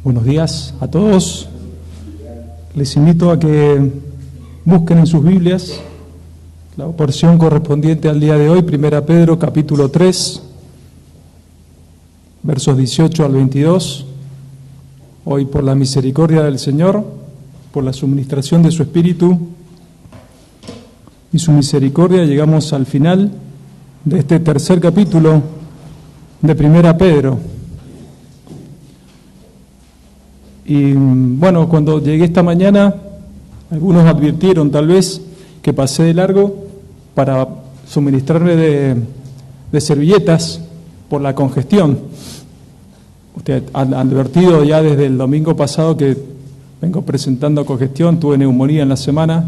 Buenos días a todos. Les invito a que busquen en sus Biblias la porción correspondiente al día de hoy, 1 Pedro capítulo 3, versos 18 al 22. Hoy, por la misericordia del Señor, por la suministración de su Espíritu y su misericordia, llegamos al final de este tercer capítulo de 1 Pedro. Y bueno, cuando llegué esta mañana, algunos advirtieron tal vez que pasé de largo para suministrarme de servilletas por la congestión. Usted ha advertido ya desde el domingo pasado que vengo presentando congestión, tuve neumonía en la semana,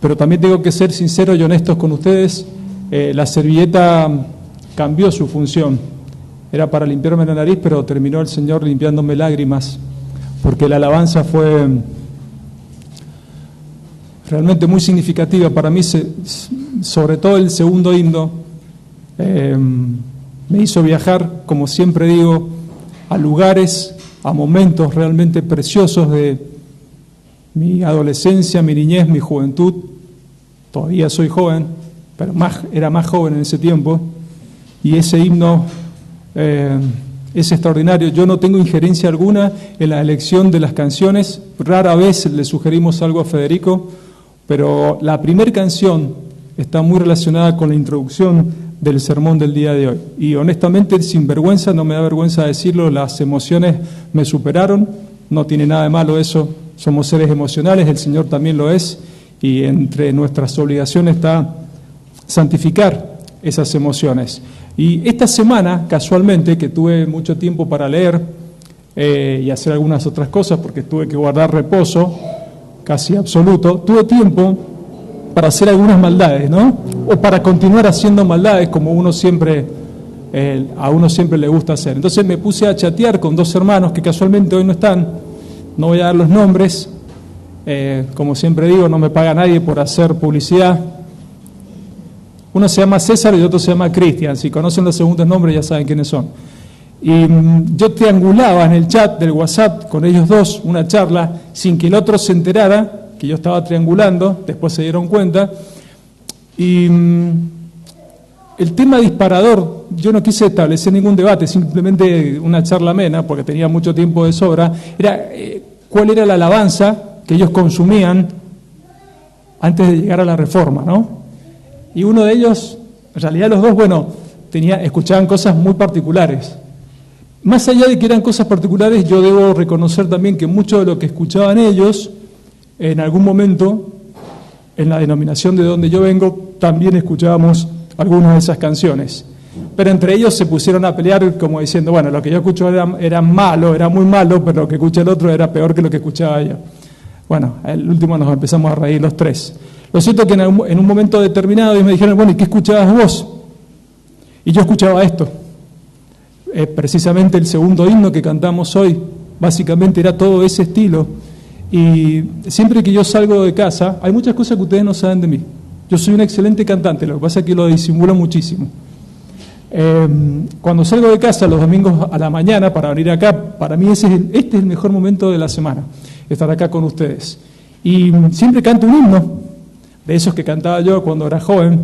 pero también tengo que ser sincero y honestos con ustedes, la servilleta cambió su función. Era para limpiarme la nariz, pero terminó el Señor limpiándome lágrimas, porque la alabanza fue realmente muy significativa para mí, sobre todo el segundo himno. Me hizo viajar, como siempre digo, a lugares, a momentos realmente preciosos de mi adolescencia, mi niñez, mi juventud. Todavía soy joven, pero era más joven en ese tiempo, y ese himno es extraordinario. Yo no tengo injerencia alguna en la elección de las canciones, rara vez le sugerimos algo a Federico, pero la primera canción está muy relacionada con la introducción del sermón del día de hoy. Y honestamente, sin vergüenza, no me da vergüenza decirlo, las emociones me superaron, no tiene nada de malo eso, somos seres emocionales, el Señor también lo es, y entre nuestras obligaciones está santificar esas emociones. Y esta semana, casualmente, que tuve mucho tiempo para leer y hacer algunas otras cosas, porque tuve que guardar reposo casi absoluto, tuve tiempo para hacer algunas maldades, ¿no? O para continuar haciendo maldades, como a uno siempre le gusta hacer. Entonces me puse a chatear con dos hermanos que casualmente hoy no están, no voy a dar los nombres, como siempre digo, no me paga nadie por hacer publicidad. Uno se llama César y el otro se llama Cristian. Si conocen los segundos nombres ya saben quiénes son. Y yo triangulaba en el chat del WhatsApp con ellos dos una charla sin que el otro se enterara que yo estaba triangulando, después se dieron cuenta. Y el tema disparador, yo no quise establecer ningún debate, simplemente una charla amena, porque tenía mucho tiempo de sobra, era cuál era la alabanza que ellos consumían antes de llegar a la Reforma, ¿no? Y uno de ellos, en realidad los dos, escuchaban cosas muy particulares. Más allá de que eran cosas particulares, yo debo reconocer también que mucho de lo que escuchaban ellos, en algún momento, en la denominación de donde yo vengo, también escuchábamos algunas de esas canciones. Pero entre ellos se pusieron a pelear como diciendo, bueno, lo que yo escucho era malo, era muy malo, pero lo que escucha el otro era peor que lo que escuchaba yo. Bueno, al último nos empezamos a reír los tres. Lo cierto es que en un momento determinado ellos me dijeron, bueno, ¿y qué escuchabas vos? Y yo escuchaba esto. Precisamente el segundo himno que cantamos hoy, básicamente era todo ese estilo. Y siempre que yo salgo de casa, hay muchas cosas que ustedes no saben de mí. Yo soy un excelente cantante, lo que pasa es que lo disimulo muchísimo. Cuando salgo de casa los domingos a la mañana para venir acá, para mí este es el mejor momento de la semana, estar acá con ustedes. Y siempre canto un himno, de esos que cantaba yo cuando era joven,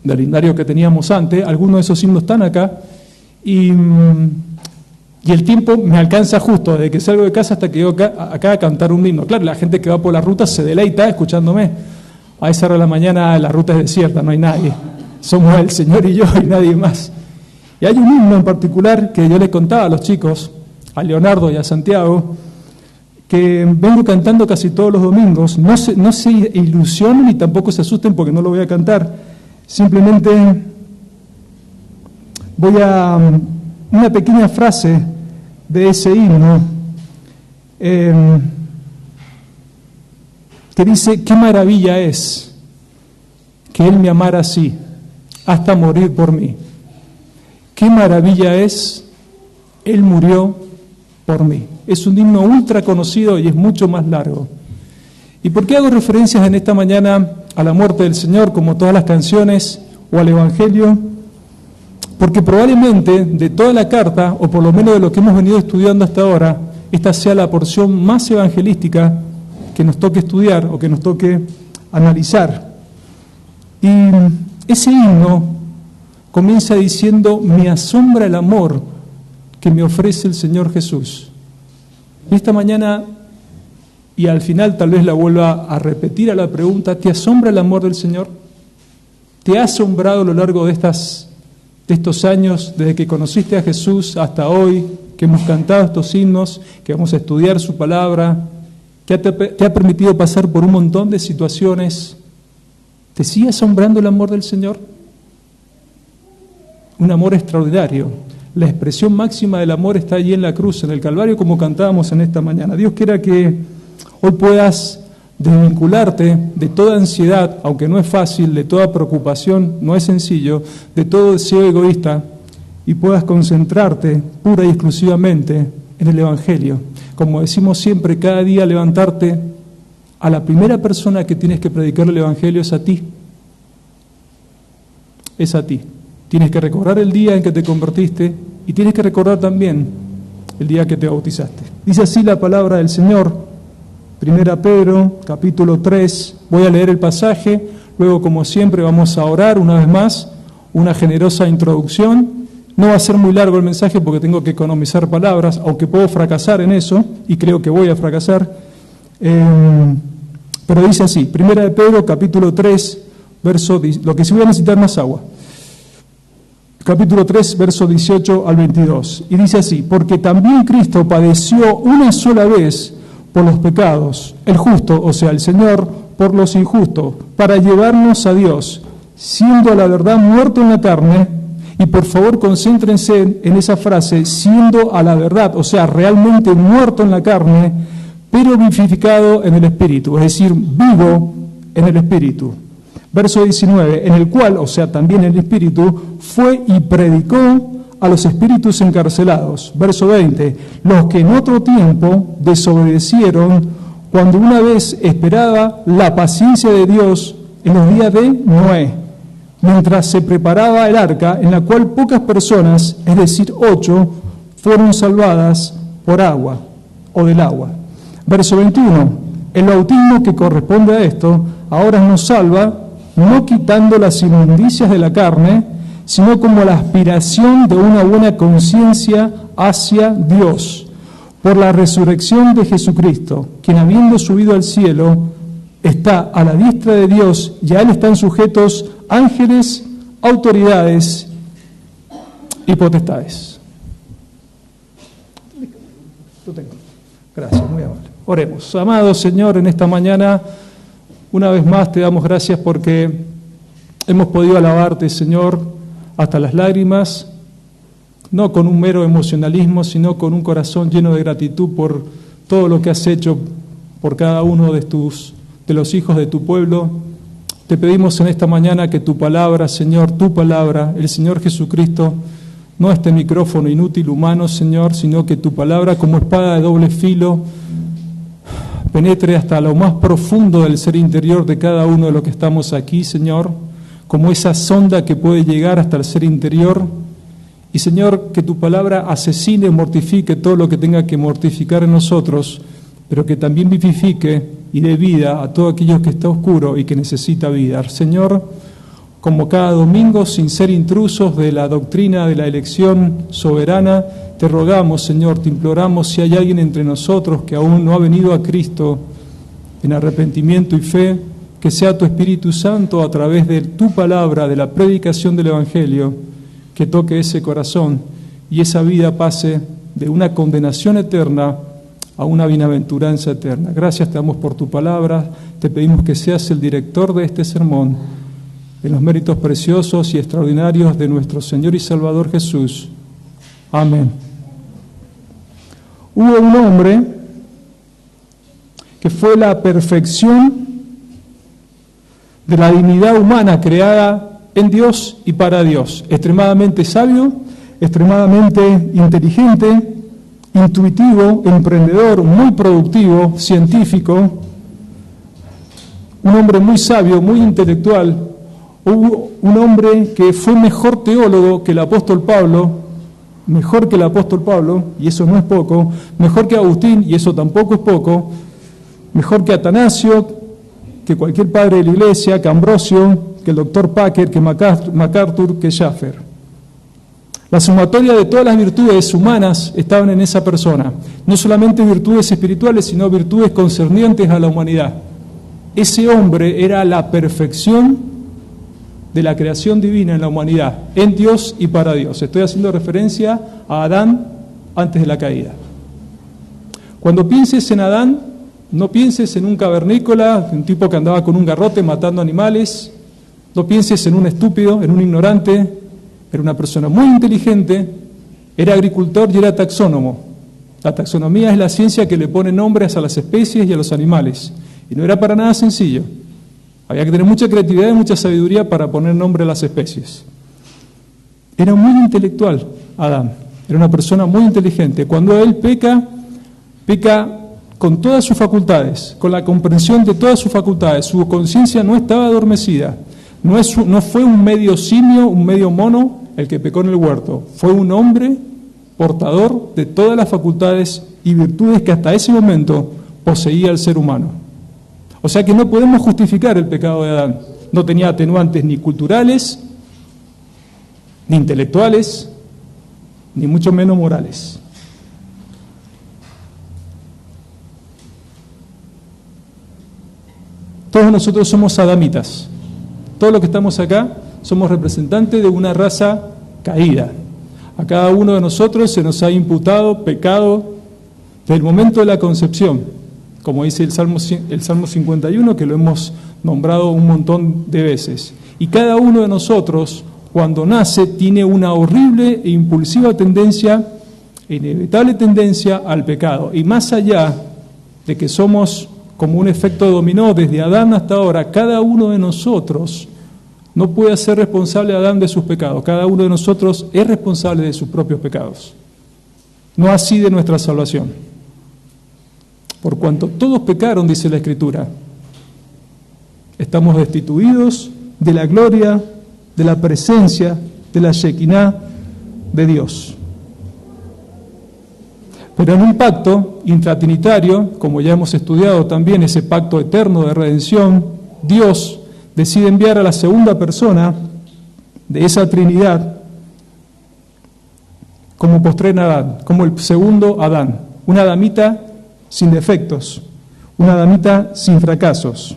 del himnario que teníamos antes. Algunos de esos himnos están acá, y el tiempo me alcanza justo, desde que salgo de casa hasta que llego acá a cantar un himno. Claro, la gente que va por la ruta se deleita escuchándome. A esa hora de la mañana la ruta es desierta, no hay nadie. Somos el Señor y yo y nadie más. Y hay un himno en particular que yo le contaba a los chicos, a Leonardo y a Santiago, que vengo cantando casi todos los domingos. No se ilusionen ni tampoco se asusten porque no lo voy a cantar. Simplemente voy a una pequeña frase de ese himno que dice, qué maravilla es que Él me amara así, hasta morir por mí. Qué maravilla es, Él murió por mí. Es un himno ultra conocido y es mucho más largo. ¿Y por qué hago referencias en esta mañana a la muerte del Señor, como todas las canciones, o al Evangelio? Porque probablemente de toda la carta, o por lo menos de lo que hemos venido estudiando hasta ahora, esta sea la porción más evangelística que nos toque estudiar o que nos toque analizar. Y ese himno comienza diciendo: me asombra el amor que me ofrece el Señor Jesús. Y esta mañana, y al final tal vez la vuelva a repetir a la pregunta: ¿te asombra el amor del Señor? ¿Te ha asombrado a lo largo de estos años, desde que conociste a Jesús hasta hoy, que hemos cantado estos himnos, que vamos a estudiar su palabra, que te ha permitido pasar por un montón de situaciones? ¿Te sigue asombrando el amor del Señor? Un amor extraordinario. La expresión máxima del amor está allí en la cruz, en el Calvario, como cantábamos en esta mañana. Dios quiera que hoy puedas desvincularte de toda ansiedad, aunque no es fácil, de toda preocupación, no es sencillo, de todo deseo egoísta, y puedas concentrarte pura y exclusivamente en el Evangelio. Como decimos siempre, cada día levantarte, a la primera persona que tienes que predicar el Evangelio es a ti. Es a ti. Tienes que recordar el día en que te convertiste y tienes que recordar también el día que te bautizaste. Dice así la palabra del Señor, 1 Pedro, capítulo 3. Voy a leer el pasaje, luego como siempre vamos a orar una vez más, una generosa introducción. No va a ser muy largo el mensaje porque tengo que economizar palabras, aunque puedo fracasar en eso, y creo que voy a fracasar. Pero dice así, 1 Pedro, capítulo 3, lo que sí voy a necesitar más agua. Capítulo 3, verso 18 al 22. Y dice así: porque también Cristo padeció una sola vez por los pecados, el justo, o sea, el Señor, por los injustos, para llevarnos a Dios, siendo a la verdad muerto en la carne. Y por favor concéntrense en esa frase, siendo a la verdad, o sea, realmente muerto en la carne, pero vivificado en el Espíritu, es decir, vivo en el Espíritu. Verso 19, en el cual, o sea, también el Espíritu, fue y predicó a los espíritus encarcelados. Verso 20, los que en otro tiempo desobedecieron, cuando una vez esperaba la paciencia de Dios en los días de Noé, mientras se preparaba el arca, en la cual pocas personas, es decir, 8, fueron salvadas por agua o del agua. Verso 21, el bautismo que corresponde a esto, ahora nos salva, no quitando las inmundicias de la carne, sino como la aspiración de una buena conciencia hacia Dios, por la resurrección de Jesucristo, quien habiendo subido al cielo, está a la diestra de Dios, y a Él están sujetos ángeles, autoridades y potestades. Gracias, muy amable. Oremos. Amado Señor, en esta mañana, una vez más te damos gracias porque hemos podido alabarte, Señor, hasta las lágrimas, no con un mero emocionalismo, sino con un corazón lleno de gratitud por todo lo que has hecho por cada uno de los hijos de tu pueblo. Te pedimos en esta mañana que tu palabra, Señor, tu palabra, el Señor Jesucristo, no este micrófono inútil humano, Señor, sino que tu palabra como espada de doble filo penetre hasta lo más profundo del ser interior de cada uno de los que estamos aquí, Señor, como esa sonda que puede llegar hasta el ser interior. Y, Señor, que tu palabra asesine, mortifique todo lo que tenga que mortificar en nosotros, pero que también vivifique y dé vida a todo aquello que está oscuro y que necesita vida. Señor, como cada domingo, sin ser intrusos de la doctrina de la elección soberana, te rogamos, Señor, te imploramos, si hay alguien entre nosotros que aún no ha venido a Cristo en arrepentimiento y fe, que sea tu Espíritu Santo a través de tu palabra, de la predicación del Evangelio, que toque ese corazón y esa vida pase de una condenación eterna a una bienaventuranza eterna. Gracias te damos por tu palabra, te pedimos que seas el director de este sermón, en los méritos preciosos y extraordinarios de nuestro Señor y Salvador Jesús. Amén. Hubo un hombre que fue la perfección de la dignidad humana creada en Dios y para Dios, extremadamente sabio, extremadamente inteligente, intuitivo, emprendedor, muy productivo, científico, un hombre muy sabio, muy intelectual, Hubo un hombre que fue mejor teólogo que el apóstol Pablo, y eso no es poco, mejor que Agustín, y eso tampoco es poco, mejor que Atanasio, que cualquier padre de la iglesia, que Ambrosio, que el doctor Packer, que MacArthur, que Schaffer. La sumatoria de todas las virtudes humanas estaban en esa persona, no solamente virtudes espirituales, sino virtudes concernientes a la humanidad. Ese hombre era la perfección de la creación divina en la humanidad, en Dios y para Dios. Estoy haciendo referencia a Adán antes de la caída. Cuando pienses en Adán, no pienses en un cavernícola, un tipo que andaba con un garrote matando animales, no pienses en un estúpido, en un ignorante, era una persona muy inteligente, era agricultor y era taxónomo. La taxonomía es la ciencia que le pone nombres a las especies y a los animales, y no era para nada sencillo. Había que tener mucha creatividad y mucha sabiduría para poner nombre a las especies. Era muy intelectual Adán, era una persona muy inteligente. Cuando él peca con todas sus facultades, con la comprensión de todas sus facultades. Su conciencia no estaba adormecida. No fue un medio simio, un medio mono el que pecó en el huerto. Fue un hombre portador de todas las facultades y virtudes que hasta ese momento poseía el ser humano. O sea que no podemos justificar el pecado de Adán. No tenía atenuantes ni culturales, ni intelectuales, ni mucho menos morales. Todos nosotros somos adamitas. Todos los que estamos acá somos representantes de una raza caída. A cada uno de nosotros se nos ha imputado pecado desde el momento de la concepción. Como dice el Salmo 51, que lo hemos nombrado un montón de veces. Y cada uno de nosotros, cuando nace, tiene una horrible e impulsiva tendencia, inevitable tendencia al pecado. Y más allá de que somos como un efecto dominó desde Adán hasta ahora, cada uno de nosotros no puede ser responsable Adán de sus pecados. Cada uno de nosotros es responsable de sus propios pecados. No así de nuestra salvación. Por cuanto todos pecaron, dice la Escritura, estamos destituidos de la gloria, de la presencia, de la Shekinah de Dios. Pero en un pacto intratrinitario, como ya hemos estudiado también, ese pacto eterno de redención, Dios decide enviar a la segunda persona de esa Trinidad como postrer Adán, como el segundo Adán, una adamita sin defectos, una adamita sin fracasos.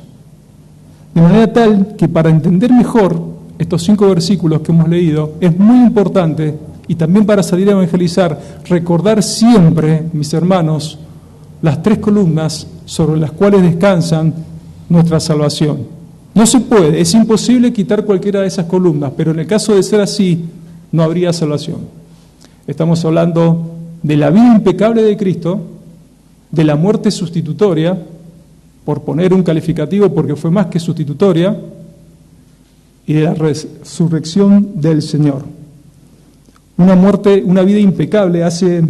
De manera tal que para entender mejor estos 5 versículos que hemos leído, es muy importante, y también para salir a evangelizar, recordar siempre, mis hermanos, las 3 columnas sobre las cuales descansan nuestra salvación. No se puede, es imposible quitar cualquiera de esas columnas, pero en el caso de ser así, no habría salvación. Estamos hablando de la vida impecable de Cristo, de la muerte sustitutoria, por poner un calificativo porque fue más que sustitutoria, y de la resurrección del Señor. Una vida impecable. Hace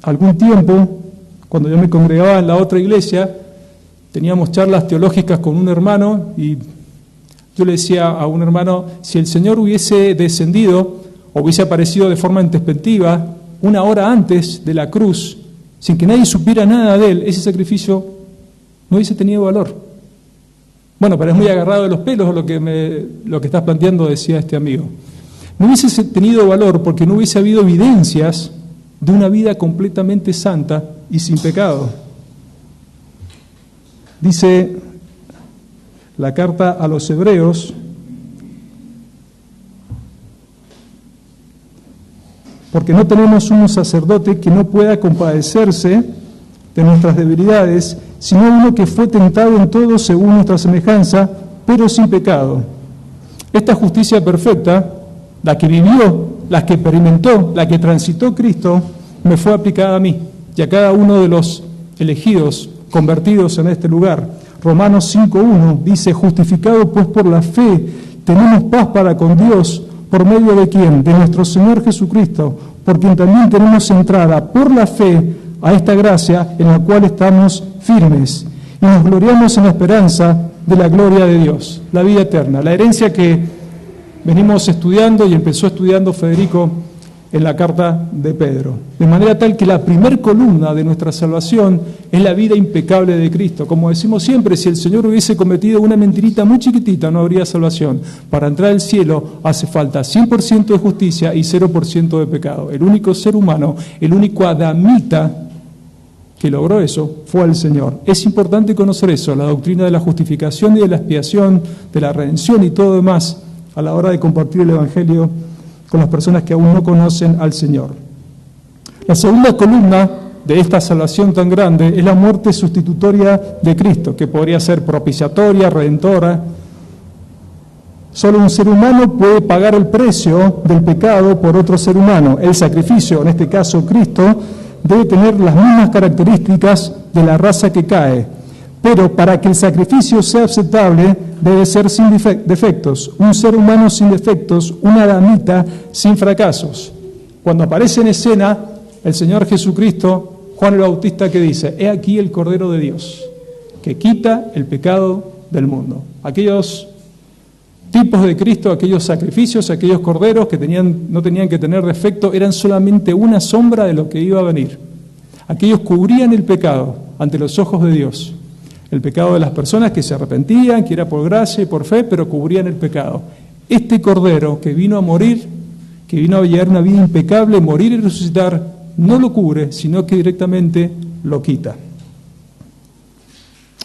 algún tiempo, cuando yo me congregaba en la otra iglesia, teníamos charlas teológicas con un hermano y yo le decía a un hermano, si el Señor hubiese descendido o hubiese aparecido de forma intempestiva 1 hora antes de la cruz, sin que nadie supiera nada de él, ese sacrificio no hubiese tenido valor. Bueno, pero es muy agarrado de los pelos lo que estás planteando, decía este amigo. No hubiese tenido valor porque no hubiese habido evidencias de una vida completamente santa y sin pecado. Dice la carta a los Hebreos, porque no tenemos un sacerdote que no pueda compadecerse de nuestras debilidades, sino uno que fue tentado en todo según nuestra semejanza, pero sin pecado. Esta justicia perfecta, la que vivió, la que experimentó, la que transitó Cristo, me fue aplicada a mí y a cada uno de los elegidos, convertidos en este lugar. Romanos 5:1 dice, justificado pues por la fe, tenemos paz para con Dios, ¿por medio de quién? De nuestro Señor Jesucristo, por quien también tenemos entrada por la fe a esta gracia en la cual estamos firmes y nos gloriamos en la esperanza de la gloria de Dios, la vida eterna, la herencia que venimos estudiando y empezó estudiando Federico en la carta de Pedro. De manera tal que la primer columna de nuestra salvación es la vida impecable de Cristo. Como decimos siempre, si el Señor hubiese cometido una mentirita muy chiquitita, no habría salvación. Para entrar al cielo hace falta 100% de justicia y 0% de pecado. El único ser humano, el único adamita que logró eso fue el Señor. Es importante conocer eso, la doctrina de la justificación y de la expiación, de la redención y todo demás, a la hora de compartir el Evangelio con las personas que aún no conocen al Señor. La segunda columna de esta salvación tan grande es la muerte sustitutoria de Cristo, que podría ser propiciatoria, redentora. Solo un ser humano puede pagar el precio del pecado por otro ser humano. El sacrificio, en este caso Cristo, debe tener las mismas características de la raza que cae, pero para que el sacrificio sea aceptable debe ser sin defectos, un ser humano sin defectos, una adamita sin fracasos. Cuando aparece en escena el Señor Jesucristo, Juan el Bautista que dice: he aquí el Cordero de Dios, que quita el pecado del mundo. Aquellos tipos de Cristo, aquellos sacrificios, aquellos corderos que no tenían que tener defecto, eran solamente una sombra de lo que iba a venir. Aquellos cubrían el pecado ante los ojos de Dios. El pecado de las personas que se arrepentían, que era por gracia y por fe, pero cubrían el pecado. Este cordero que vino a morir, que vino a llevar una vida impecable, morir y resucitar, no lo cubre, sino que directamente lo quita.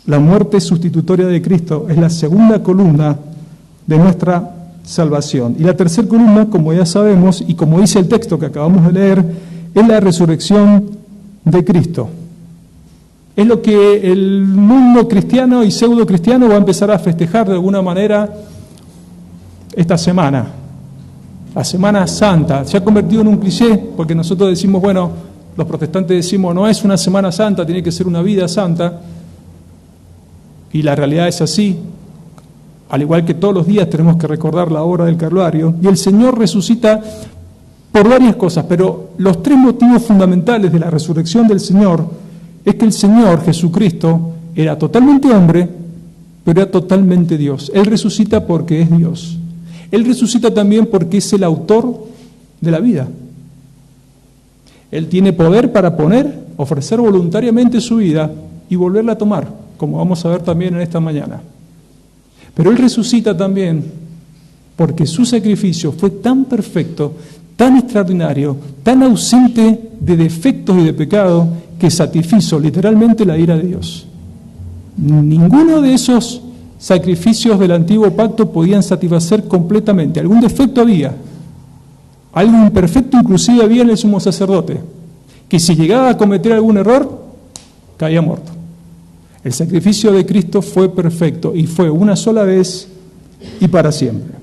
La muerte sustitutoria de Cristo es la segunda columna de nuestra salvación. Y la tercera columna, como ya sabemos, y como dice el texto que acabamos de leer, es la resurrección de Cristo. Es lo que el mundo cristiano y pseudo cristiano va a empezar a festejar de alguna manera esta semana. La Semana Santa se ha convertido en un cliché, porque nosotros decimos, bueno, los protestantes decimos, no es una Semana Santa, tiene que ser una vida santa, y la realidad es así. Al igual que todos los días tenemos que recordar la obra del Calvario, y el Señor resucita por varias cosas, pero los tres motivos fundamentales de la resurrección del Señor es que el Señor Jesucristo era totalmente hombre, pero era totalmente Dios. Él resucita porque es Dios. Él resucita también porque es el autor de la vida. Él tiene poder para ofrecer voluntariamente su vida y volverla a tomar, como vamos a ver también en esta mañana. Pero Él resucita también porque su sacrificio fue tan perfecto, tan extraordinario, tan ausente de defectos y de pecado, que satisfizo literalmente la ira de Dios. Ninguno de esos sacrificios del antiguo pacto podían satisfacer completamente. Algún defecto había, algo imperfecto inclusive había en el sumo sacerdote, que si llegaba a cometer algún error, caía muerto. El sacrificio de Cristo fue perfecto y fue una sola vez y para siempre.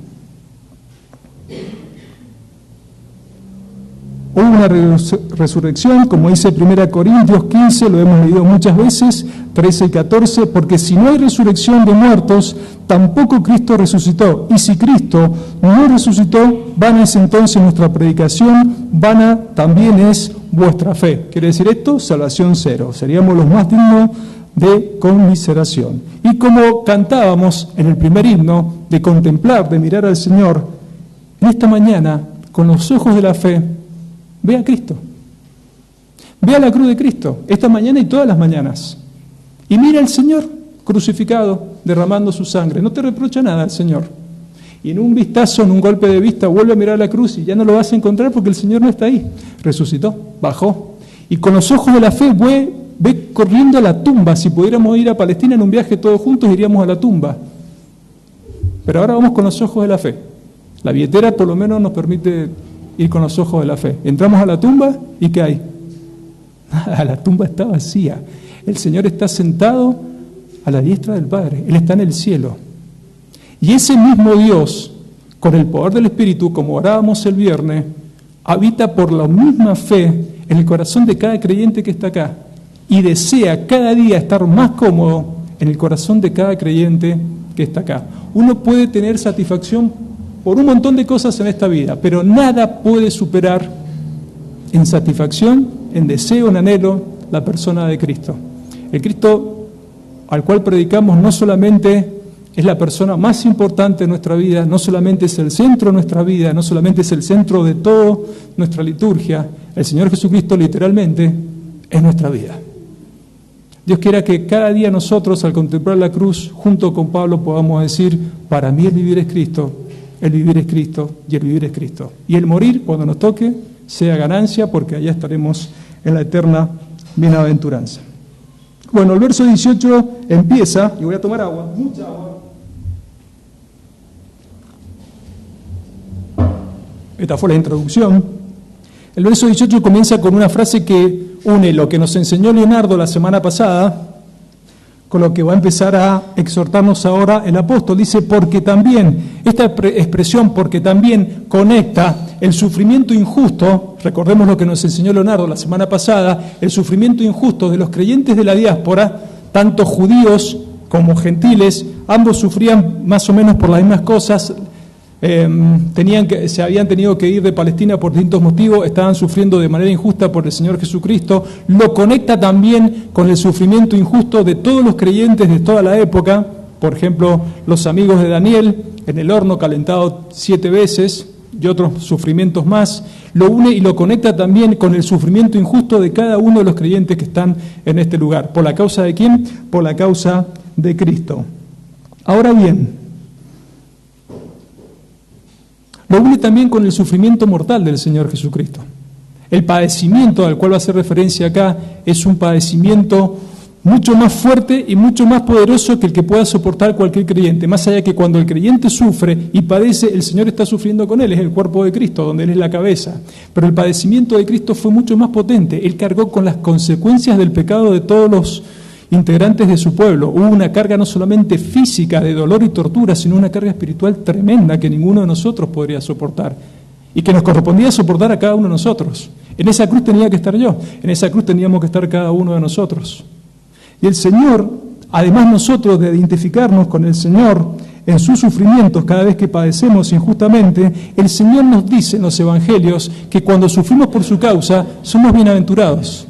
Hubo una resurrección, como dice 1 Corintios 15, lo hemos leído muchas veces, 13 y 14, porque si no hay resurrección de muertos, tampoco Cristo resucitó. Y si Cristo no resucitó, vana es entonces nuestra predicación, vana también es vuestra fe. ¿Quiere decir esto? Salvación cero. Seríamos los más dignos de conmiseración. Y como cantábamos en el primer himno, de contemplar, de mirar al Señor, en esta mañana, con los ojos de la fe, ve a Cristo. Ve a la cruz de Cristo, esta mañana y todas las mañanas. Y mira al Señor crucificado, derramando su sangre. No te reprocha nada el Señor. Y en un vistazo, en un golpe de vista, vuelve a mirar la cruz y ya no lo vas a encontrar porque el Señor no está ahí. Resucitó, bajó. Y con los ojos de la fe ve corriendo a la tumba. Si pudiéramos ir a Palestina en un viaje todos juntos, iríamos a la tumba. Pero ahora vamos con los ojos de la fe. La billetera por lo menos nos permite ir con los ojos de la fe. Entramos a la tumba y ¿qué hay? Nada, la tumba está vacía. El Señor está sentado a la diestra del Padre. Él está en el cielo. Y ese mismo Dios, con el poder del Espíritu, como orábamos el viernes, habita por la misma fe en el corazón de cada creyente que está acá. Y desea cada día estar más cómodo en el corazón de cada creyente que está acá. Uno puede tener satisfacción por un montón de cosas en esta vida, pero nada puede superar en satisfacción, en deseo, en anhelo, la persona de Cristo. El Cristo al cual predicamos no solamente es la persona más importante de nuestra vida, no solamente es el centro de nuestra vida, no solamente es el centro de toda nuestra liturgia, el Señor Jesucristo literalmente es nuestra vida. Dios quiera que cada día nosotros, al contemplar la cruz, junto con Pablo, podamos decir, para mí el vivir es Cristo, el vivir es Cristo y el vivir es Cristo. Y el morir, cuando nos toque, sea ganancia, porque allá estaremos en la eterna bienaventuranza. Bueno, el verso 18 empieza, y voy a tomar agua, mucha agua. Esta fue la introducción. El verso 18 comienza con una frase que une lo que nos enseñó Leonardo la semana pasada con lo que va a empezar a exhortarnos ahora el apóstol. Dice, porque también, esta expresión porque también conecta el sufrimiento injusto, recordemos lo que nos enseñó Leonardo la semana pasada, el sufrimiento injusto de los creyentes de la diáspora, tanto judíos como gentiles, ambos sufrían más o menos por las mismas cosas. Se habían tenido que ir de Palestina por distintos motivos, estaban sufriendo de manera injusta por el Señor Jesucristo. Lo conecta también con el sufrimiento injusto de todos los creyentes de toda la época, por ejemplo, los amigos de Daniel, en el horno calentado 7 veces, y otros sufrimientos más. Lo une y lo conecta también con el sufrimiento injusto de cada uno de los creyentes que están en este lugar. ¿Por la causa de quién? Por la causa de Cristo. Ahora bien, lo une también con el sufrimiento mortal del Señor Jesucristo. El padecimiento al cual va a hacer referencia acá es un padecimiento mucho más fuerte y mucho más poderoso que el que pueda soportar cualquier creyente. Más allá que cuando el creyente sufre y padece, el Señor está sufriendo con él, es el cuerpo de Cristo, donde Él es la cabeza. Pero el padecimiento de Cristo fue mucho más potente. Él cargó con las consecuencias del pecado de todos los integrantes de su pueblo. Hubo una carga no solamente física de dolor y tortura, sino una carga espiritual tremenda que ninguno de nosotros podría soportar y que nos correspondía soportar a cada uno de nosotros. En esa cruz tenía que estar yo, en esa cruz teníamos que estar cada uno de nosotros. Y el Señor, además nosotros de identificarnos con el Señor en sus sufrimientos cada vez que padecemos injustamente, el Señor nos dice en los evangelios que cuando sufrimos por su causa somos bienaventurados.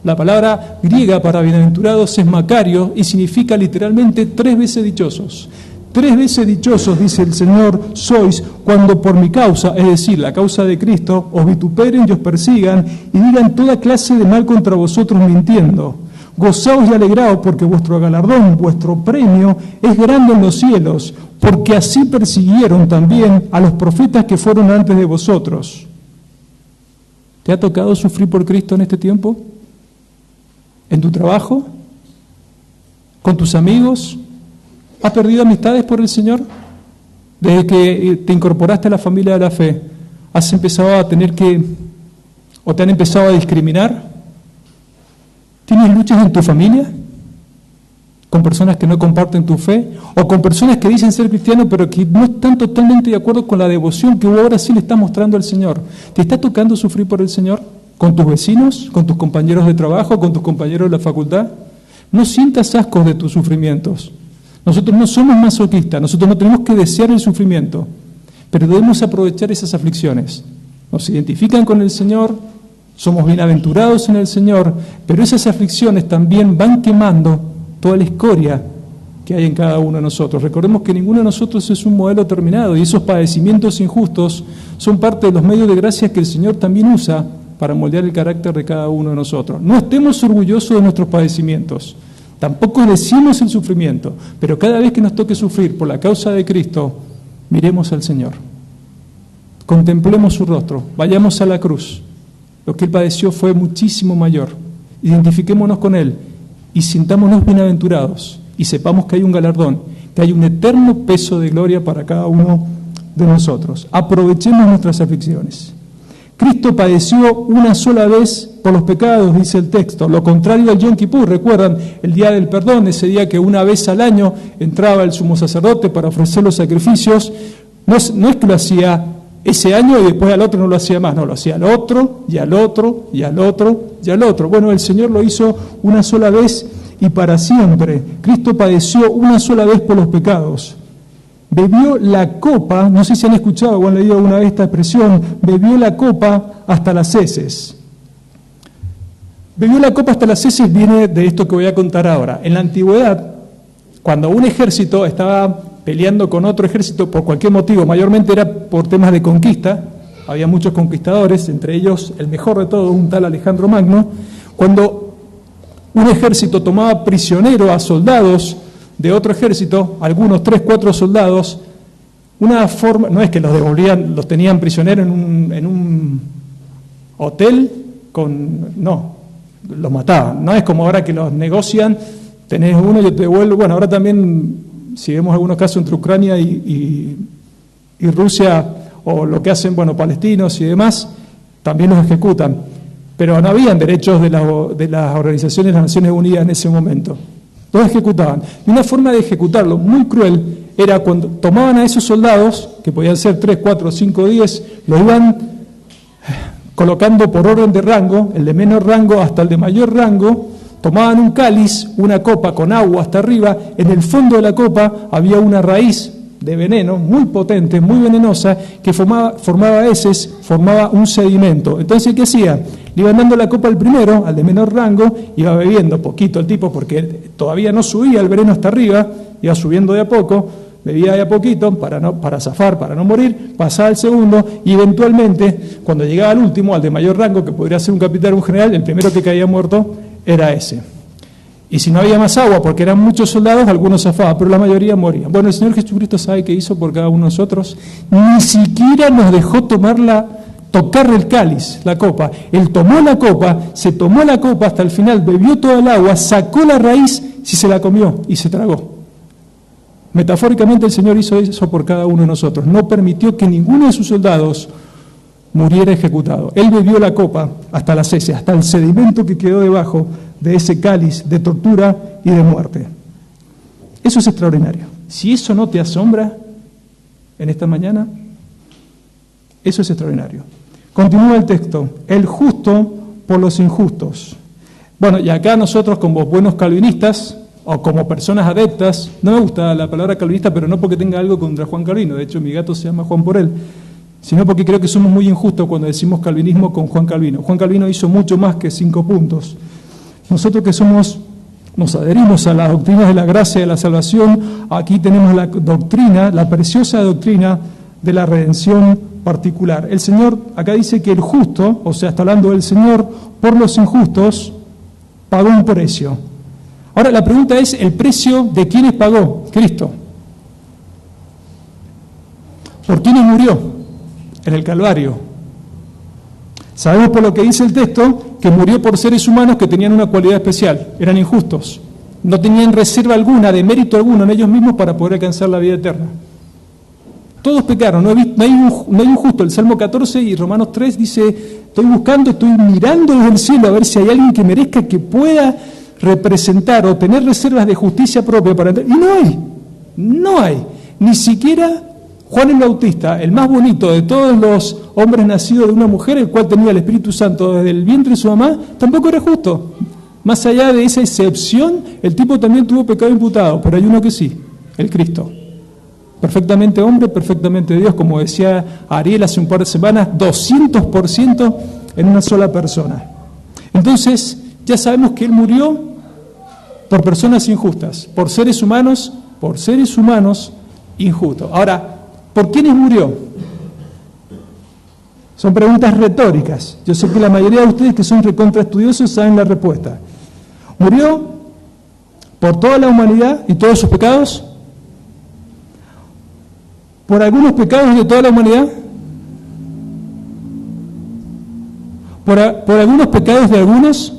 La palabra griega para bienaventurados es Macario y significa literalmente 3 veces dichosos. 3 veces dichosos, dice el Señor, sois cuando por mi causa, es decir, la causa de Cristo, os vituperen y os persigan y digan toda clase de mal contra vosotros mintiendo. Gozaos y alegraos porque vuestro galardón, vuestro premio es grande en los cielos, porque así persiguieron también a los profetas que fueron antes de vosotros. ¿Te ha tocado sufrir por Cristo en este tiempo? ¿En tu trabajo? ¿Con tus amigos? ¿Has perdido amistades por el Señor? Desde que te incorporaste a la familia de la fe, ¿has empezado a tener que, o te han empezado a discriminar? ¿Tienes luchas en tu familia? ¿Con personas que no comparten tu fe? ¿O con personas que dicen ser cristianos pero que no están totalmente de acuerdo con la devoción que ahora sí le estás mostrando al Señor? ¿Te está tocando sufrir por el Señor? ¿Con tus vecinos? ¿Con tus compañeros de trabajo? ¿Con tus compañeros de la facultad? No sientas ascos de tus sufrimientos. Nosotros no somos masoquistas, nosotros no tenemos que desear el sufrimiento, pero debemos aprovechar esas aflicciones. Nos identifican con el Señor, somos bienaventurados en el Señor, pero esas aflicciones también van quemando toda la escoria que hay en cada uno de nosotros. Recordemos que ninguno de nosotros es un modelo terminado y esos padecimientos injustos son parte de los medios de gracia que el Señor también usa para moldear el carácter de cada uno de nosotros. No estemos orgullosos de nuestros padecimientos, tampoco deseemos el sufrimiento, pero cada vez que nos toque sufrir por la causa de Cristo, miremos al Señor, contemplemos su rostro, vayamos a la cruz. Lo que Él padeció fue muchísimo mayor. Identifiquémonos con Él y sintámonos bienaventurados y sepamos que hay un galardón, que hay un eterno peso de gloria para cada uno de nosotros. Aprovechemos nuestras aflicciones. Cristo padeció una sola vez por los pecados, dice el texto, lo contrario al Yom Kippur. Recuerdan el día del perdón, ese día que una vez al año entraba el sumo sacerdote para ofrecer los sacrificios. No es que lo hacía ese año y después al otro no lo hacía más, no, lo hacía al otro, y al otro, y al otro, y al otro. Bueno, el Señor lo hizo una sola vez y para siempre. Cristo padeció una sola vez por los pecados. Bebió la copa, no sé si han escuchado o han leído alguna vez esta expresión, bebió la copa hasta las heces. Bebió la copa hasta las heces viene de esto que voy a contar ahora. En la antigüedad, cuando un ejército estaba peleando con otro ejército por cualquier motivo, mayormente era por temas de conquista, había muchos conquistadores, entre ellos el mejor de todos, un tal Alejandro Magno, cuando un ejército tomaba prisionero a soldados de otro ejército, algunos 3, 4 soldados, una forma, no es que los devolvían, los tenían prisioneros en un hotel, no, los mataban, no es como ahora que los negocian, tenés uno, yo te devuelvo, bueno, ahora también, si vemos algunos casos entre Ucrania y Rusia, o lo que hacen, bueno, palestinos y demás, también los ejecutan, pero no habían derechos de las organizaciones de las Naciones Unidas en ese momento, los ejecutaban, y una forma de ejecutarlo muy cruel era cuando tomaban a esos soldados, que podían ser 3, 4, 5, 10, los iban colocando por orden de rango, el de menor rango hasta el de mayor rango, tomaban un cáliz, una copa con agua hasta arriba, en el fondo de la copa había una raíz de veneno muy potente, muy venenosa, que formaba heces, formaba un sedimento. Entonces, ¿qué hacía? Le iban dando la copa al primero, al de menor rango, iba bebiendo poquito el tipo, porque todavía no subía el veneno hasta arriba, iba subiendo de a poco, bebía de a poquito para zafar, para no morir, pasaba al segundo y eventualmente, cuando llegaba al último, al de mayor rango, que podría ser un capitán o un general, el primero que caía muerto era ese. Y si no había más agua, porque eran muchos soldados, algunos zafaban, pero la mayoría morían. Bueno, el Señor Jesucristo sabe qué hizo por cada uno de nosotros. Ni siquiera nos dejó tocar el cáliz, la copa. Él tomó la copa, se tomó la copa hasta el final, bebió toda el agua, sacó la raíz, y se la comió y se tragó. Metafóricamente el Señor hizo eso por cada uno de nosotros. No permitió que ninguno de sus soldados muriera ejecutado. Él bebió la copa hasta las heces, hasta el sedimento que quedó debajo de ese cáliz de tortura y de muerte. Eso es extraordinario. Si eso no te asombra en esta mañana, eso es extraordinario. Continúa el texto. El justo por los injustos. Bueno, y acá nosotros como buenos calvinistas, o como personas adeptas, no me gusta la palabra calvinista, pero no porque tenga algo contra Juan Calvino, de hecho mi gato se llama Juan por él, sino porque creo que somos muy injustos cuando decimos calvinismo con Juan Calvino. Juan Calvino hizo mucho más que 5 puntos. Nosotros que nos adherimos a las doctrinas de la gracia y de la salvación, aquí tenemos la doctrina, la preciosa doctrina de la redención particular. El Señor, acá dice que el justo, o sea, está hablando del Señor, por los injustos, pagó un precio. Ahora la pregunta es, ¿el precio de quiénes pagó? Cristo. ¿Por quiénes murió? En el Calvario. Sabemos por lo que dice el texto que murió por seres humanos que tenían una cualidad especial, eran injustos, no tenían reserva alguna, de mérito alguno en ellos mismos para poder alcanzar la vida eterna. Todos pecaron, no hay un justo. El Salmo 14 y Romanos 3 dice, estoy mirando desde el cielo a ver si hay alguien que merezca, que pueda representar o tener reservas de justicia propia para entrar. Y no hay, ni siquiera Juan el Bautista, el más bonito de todos los hombres nacidos de una mujer, el cual tenía el Espíritu Santo desde el vientre de su mamá, tampoco era justo. Más allá de esa excepción, el tipo también tuvo pecado imputado, pero hay uno que sí, el Cristo. Perfectamente hombre, perfectamente Dios, como decía Ariel hace un par de semanas, 200% en una sola persona. Entonces, ya sabemos que Él murió por personas injustas, por seres humanos injustos. Ahora, ¿por quiénes murió? Son preguntas retóricas. Yo sé que la mayoría de ustedes que son recontraestudiosos saben la respuesta. ¿Murió por toda la humanidad y todos sus pecados? ¿Por algunos pecados de toda la humanidad? ¿Por algunos pecados de algunos?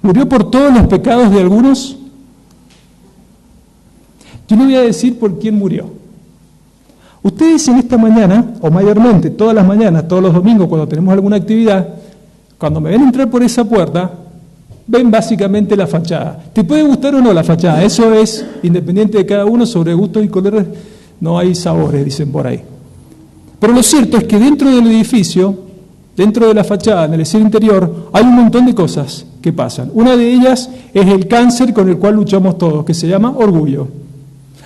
¿Murió por todos los pecados de algunos? Yo le voy a decir por quién murió. Ustedes en esta mañana, o mayormente todas las mañanas, todos los domingos, cuando tenemos alguna actividad, cuando me ven entrar por esa puerta, ven básicamente la fachada. ¿Te puede gustar o no la fachada? Eso es independiente de cada uno, sobre gustos y colores, no hay sabores, dicen por ahí. Pero lo cierto es que dentro del edificio, dentro de la fachada, en el escenario interior, hay un montón de cosas que pasan. Una de ellas es el cáncer con el cual luchamos todos, que se llama orgullo.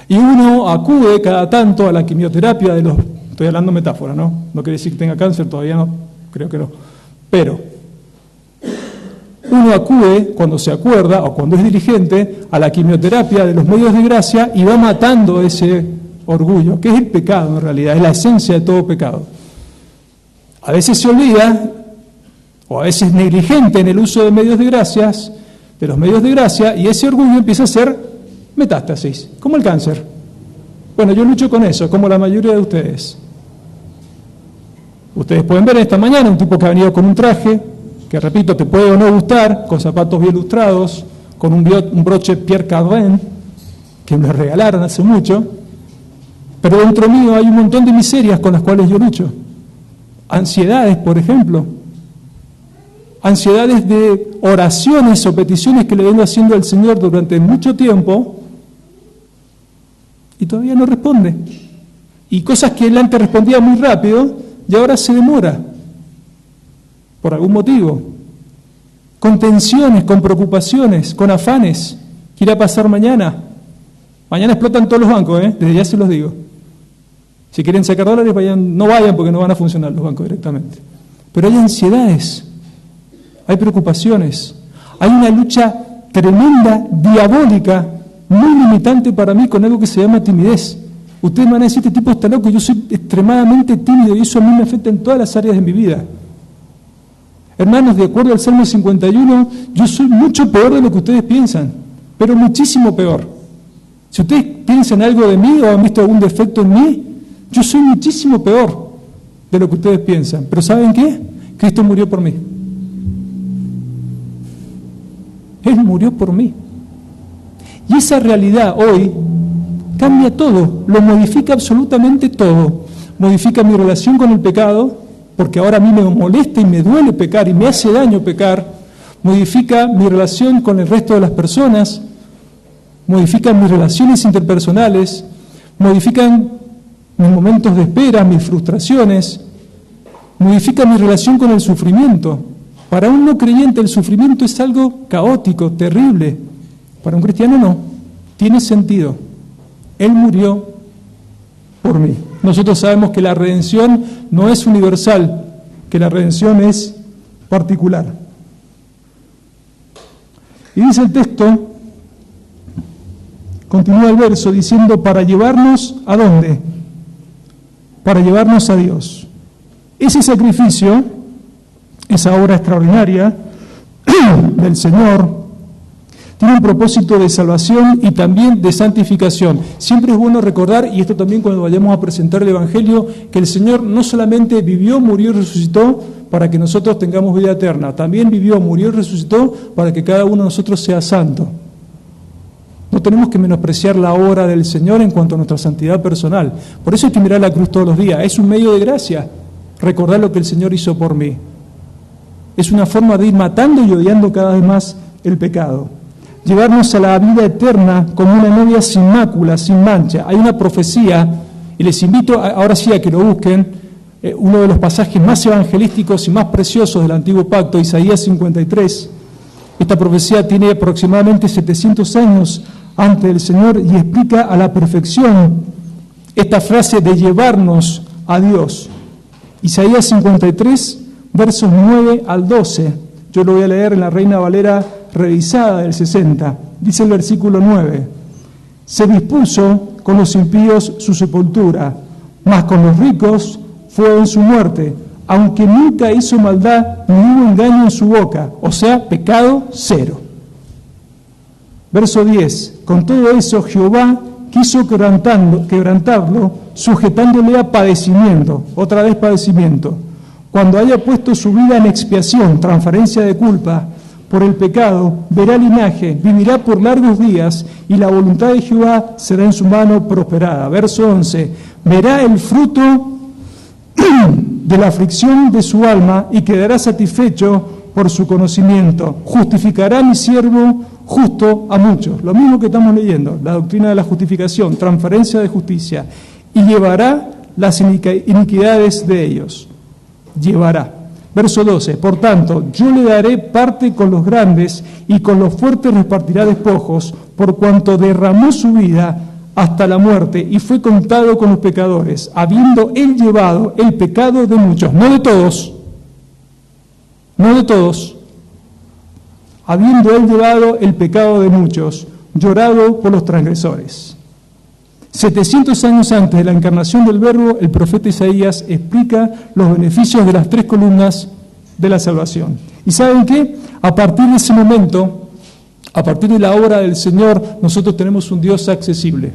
Y uno acude cada tanto a la quimioterapia de los... Estoy hablando metáfora, ¿no? No quiere decir que tenga cáncer, todavía no, creo que no. Pero uno acude, cuando se acuerda o cuando es diligente, a la quimioterapia de los medios de gracia y va matando ese orgullo, que es el pecado en realidad, es la esencia de todo pecado. A veces se olvida, o a veces negligente en el uso de medios de gracias, de los medios de gracia, y ese orgullo empieza a ser metástasis, como el cáncer. Bueno, yo lucho con eso, como la mayoría de ustedes. Ustedes pueden ver esta mañana un tipo que ha venido con un traje, que repito, te puede o no gustar, con zapatos bien lustrados, con un broche Pierre Cardin, que me regalaron hace mucho, pero dentro mío hay un montón de miserias con las cuales yo lucho. Ansiedades, por ejemplo. Ansiedades de oraciones o peticiones que le vengo haciendo al Señor durante mucho tiempo y todavía no responde. Y cosas que él antes respondía muy rápido y ahora se demora por algún motivo. Con tensiones, con preocupaciones, con afanes. ¿Qué irá a pasar mañana? Mañana explotan todos los bancos, desde ya se los digo. Si quieren sacar dólares, no vayan porque no van a funcionar los bancos directamente. Pero hay ansiedades, hay preocupaciones, hay una lucha tremenda, diabólica, muy limitante para mí con algo que se llama timidez. Ustedes me van a decir, este tipo está loco, yo soy extremadamente tímido y eso a mí me afecta en todas las áreas de mi vida. Hermanos, de acuerdo al Salmo 51, yo soy mucho peor de lo que ustedes piensan, pero muchísimo peor. Si ustedes piensan algo de mí o han visto algún defecto en mí, yo soy muchísimo peor de lo que ustedes piensan. Pero ¿saben qué? Cristo murió por mí. Él murió por mí. Y esa realidad hoy cambia todo, lo modifica absolutamente todo. Modifica mi relación con el pecado, porque ahora a mí me molesta y me duele pecar y me hace daño pecar. Modifica mi relación con el resto de las personas, modifica mis relaciones interpersonales, modifican mis momentos de espera, mis frustraciones, modifica mi relación con el sufrimiento. Para un no creyente el sufrimiento es algo caótico, terrible. Para un cristiano no, tiene sentido. Él murió por mí. Nosotros sabemos que la redención no es universal, que la redención es particular. Y dice el texto, continúa el verso diciendo, para llevarnos ¿a dónde? Para llevarnos a Dios. Ese sacrificio, esa obra extraordinaria del Señor, tiene un propósito de salvación y también de santificación. Siempre es bueno recordar, y esto también cuando vayamos a presentar el Evangelio, que el Señor no solamente vivió, murió y resucitó para que nosotros tengamos vida eterna, también vivió, murió y resucitó para que cada uno de nosotros sea santo. No tenemos que menospreciar la obra del Señor en cuanto a nuestra santidad personal. Por eso hay que mirar la cruz todos los días. Es un medio de gracia recordar lo que el Señor hizo por mí. Es una forma de ir matando y odiando cada vez más el pecado. Llevarnos a la vida eterna como una novia sin mácula, sin mancha. Hay una profecía, y les invito ahora sí a que lo busquen, uno de los pasajes más evangelísticos y más preciosos del Antiguo Pacto, Isaías 53. Esta profecía tiene aproximadamente 700 años antes del Señor y explica a la perfección esta frase de llevarnos a Dios. Isaías 53, versos 9 al 12. Yo lo voy a leer en la Reina Valera revisada del 60. Dice el versículo 9. Se dispuso con los impíos su sepultura, mas con los ricos fue en su muerte, aunque nunca hizo maldad ni hubo engaño en su boca, o sea, pecado cero. Verso 10. Con todo eso Jehová quiso quebrantarlo, sujetándole a padecimiento, otra vez padecimiento. Cuando haya puesto su vida en expiación, transferencia de culpa, por el pecado, verá linaje, vivirá por largos días, y la voluntad de Jehová será en su mano prosperada. Verso 11. Verá el fruto de la aflicción de su alma y quedará satisfecho por su conocimiento. Justificará mi siervo justo a muchos. Lo mismo que estamos leyendo, la doctrina de la justificación, transferencia de justicia, y llevará las iniquidades de ellos. Llevará. Verso 12. Por tanto, yo le daré parte con los grandes y con los fuertes repartirá despojos, por cuanto derramó su vida hasta la muerte y fue contado con los pecadores, habiendo él llevado el pecado de muchos, no de todos, habiendo él llevado el pecado de muchos, llorado por los transgresores. 700 años antes de la encarnación del Verbo, el profeta Isaías explica los beneficios de las 3 columnas de la salvación. ¿Y saben qué? A partir de ese momento, a partir de la obra del Señor, nosotros tenemos un Dios accesible.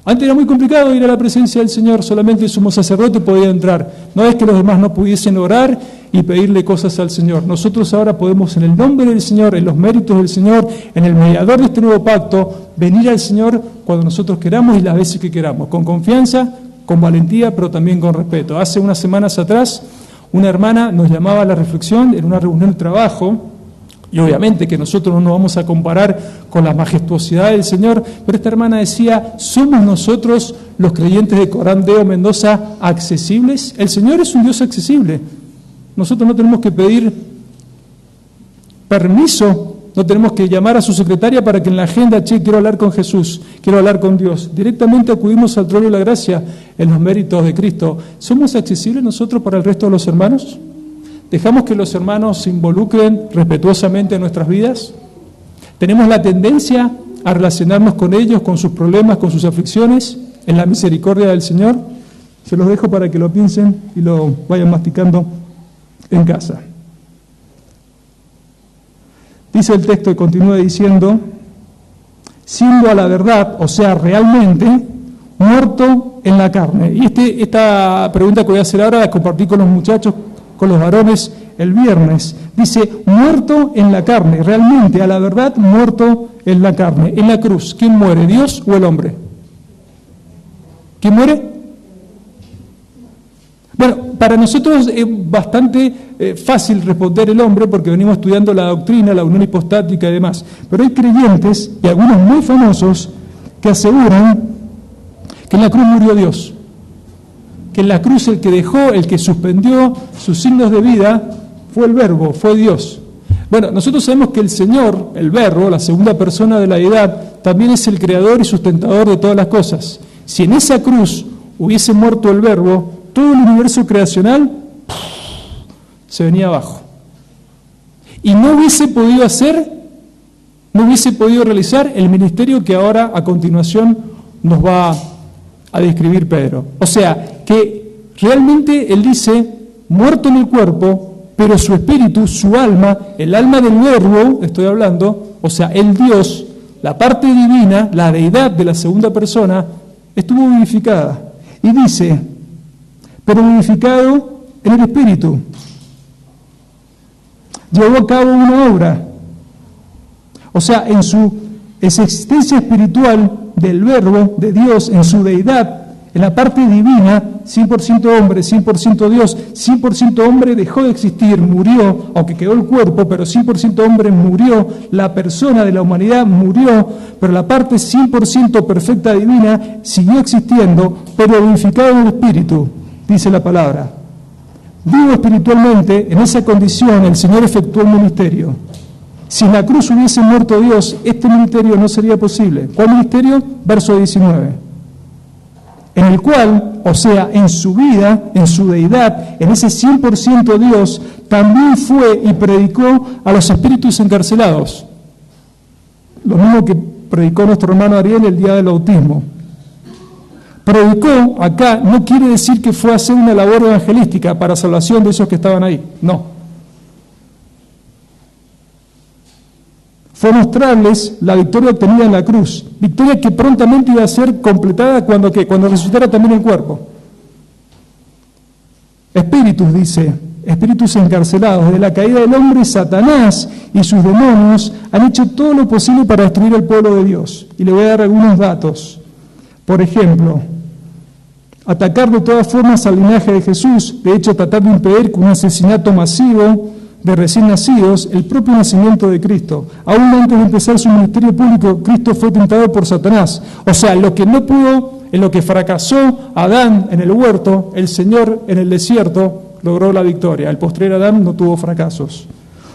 Antes era muy complicado ir a la presencia del Señor, solamente el sumo sacerdote podía entrar. No es que los demás no pudiesen orar y pedirle cosas al Señor. Nosotros ahora podemos, en el nombre del Señor, en los méritos del Señor, en el mediador de este nuevo pacto, venir al Señor cuando nosotros queramos y las veces que queramos, con confianza, con valentía, pero también con respeto. Hace unas semanas atrás, una hermana nos llamaba a la reflexión en una reunión de trabajo, y obviamente que nosotros no nos vamos a comparar con la majestuosidad del Señor, pero esta hermana decía, ¿somos nosotros los creyentes de Corán Deo Mendoza accesibles? El Señor es un Dios accesible. Nosotros no tenemos que pedir permiso, no tenemos que llamar a su secretaria para que en la agenda, quiero hablar con Jesús, quiero hablar con Dios. Directamente acudimos al trono de la gracia en los méritos de Cristo. ¿Somos accesibles nosotros para el resto de los hermanos? ¿Dejamos que los hermanos se involucren respetuosamente en nuestras vidas? ¿Tenemos la tendencia a relacionarnos con ellos, con sus problemas, con sus aflicciones, en la misericordia del Señor? Se los dejo para que lo piensen y lo vayan masticando en casa. Dice el texto y continúa diciendo, siendo a la verdad, o sea, realmente, muerto en la carne. Y esta pregunta que voy a hacer ahora la compartí con los muchachos, con los varones el viernes. Dice, muerto en la carne, realmente, a la verdad, muerto en la carne, en la cruz. ¿Quién muere, Dios o el hombre? ¿Quién muere? Bueno, para nosotros es bastante fácil responder el hombre porque venimos estudiando la doctrina, la unión hipostática y demás. Pero hay creyentes, y algunos muy famosos, que aseguran que en la cruz murió Dios. Que en la cruz el que dejó, el que suspendió sus signos de vida, fue el Verbo, fue Dios. Bueno, nosotros sabemos que el Señor, el Verbo, la segunda persona de la deidad, también es el creador y sustentador de todas las cosas. Si en esa cruz hubiese muerto el Verbo, todo el universo creacional se venía abajo. Y no hubiese podido realizar el ministerio que ahora a continuación nos va a describir Pedro. O sea, que realmente él dice, muerto en el cuerpo, pero su espíritu, su alma, el alma del Verbo, estoy hablando, o sea, el Dios, la parte divina, la deidad de la segunda persona, estuvo vivificada. Y dice, pero vivificado en el espíritu. Llevó a cabo una obra. O sea, en su existencia espiritual del Verbo, de Dios, en su deidad, en la parte divina, 100% hombre, 100% Dios, 100% hombre dejó de existir, murió, aunque quedó el cuerpo, pero 100% hombre murió, la persona de la humanidad murió, pero la parte 100% perfecta divina siguió existiendo, pero vivificado en el espíritu, dice la palabra. Vivo espiritualmente, en esa condición el Señor efectuó el ministerio. Si en la cruz hubiese muerto Dios, este ministerio no sería posible. ¿Cuál ministerio? Verso 19. En el cual, o sea, en su vida, en su deidad, en ese 100% Dios, también fue y predicó a los espíritus encarcelados. Lo mismo que predicó nuestro hermano Ariel el día del bautismo. Predicó acá no quiere decir que fue a hacer una labor evangelística para salvación de esos que estaban ahí, no. Fue mostrarles la victoria obtenida en la cruz, victoria que prontamente iba a ser completada cuando resucitara también el cuerpo. Espíritus, dice, espíritus encarcelados, de la caída del hombre, Satanás y sus demonios han hecho todo lo posible para destruir al pueblo de Dios. Y le voy a dar algunos datos. Por ejemplo, atacar de todas formas al linaje de Jesús, de hecho tratar de impedir con un asesinato masivo de recién nacidos, el propio nacimiento de Cristo. Aún antes de empezar su ministerio público, Cristo fue tentado por Satanás. O sea, lo que no pudo, en lo que fracasó Adán en el huerto, el Señor en el desierto logró la victoria. El postrer Adán no tuvo fracasos.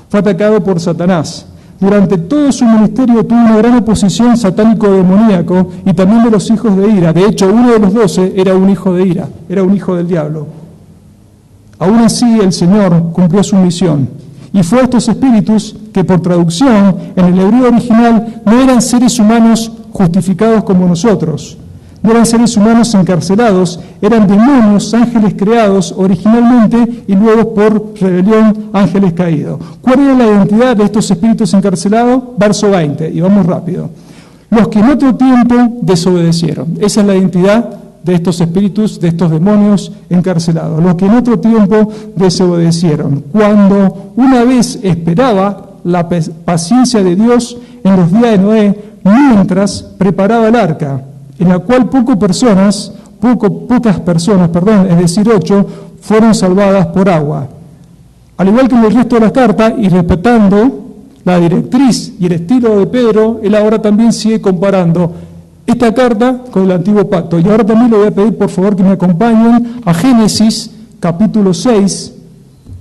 Fue atacado por Satanás. Durante todo su ministerio tuvo una gran oposición satánico-demoníaco y también de los hijos de ira. De hecho, uno de los 12 era un hijo de ira, era un hijo del diablo. Aún así, el Señor cumplió su misión. Y fue a estos espíritus que por traducción en el hebreo original no eran seres humanos justificados como nosotros, no eran seres humanos encarcelados, eran demonios, ángeles creados originalmente y luego por rebelión ángeles caídos. ¿Cuál era la identidad de estos espíritus encarcelados? Verso 20, y vamos rápido. Los que en otro tiempo desobedecieron. Esa es la identidad de estos espíritus, de estos demonios encarcelados. Los que en otro tiempo desobedecieron. Cuando una vez esperaba la paciencia de Dios en los días de Noé, mientras preparaba el arca, en la cual pocas personas, es decir, 8, fueron salvadas por agua. Al igual que en el resto de las cartas, y respetando la directriz y el estilo de Pedro, él ahora también sigue comparando esta carta con el antiguo pacto. Y ahora también le voy a pedir por favor que me acompañen a Génesis capítulo 6,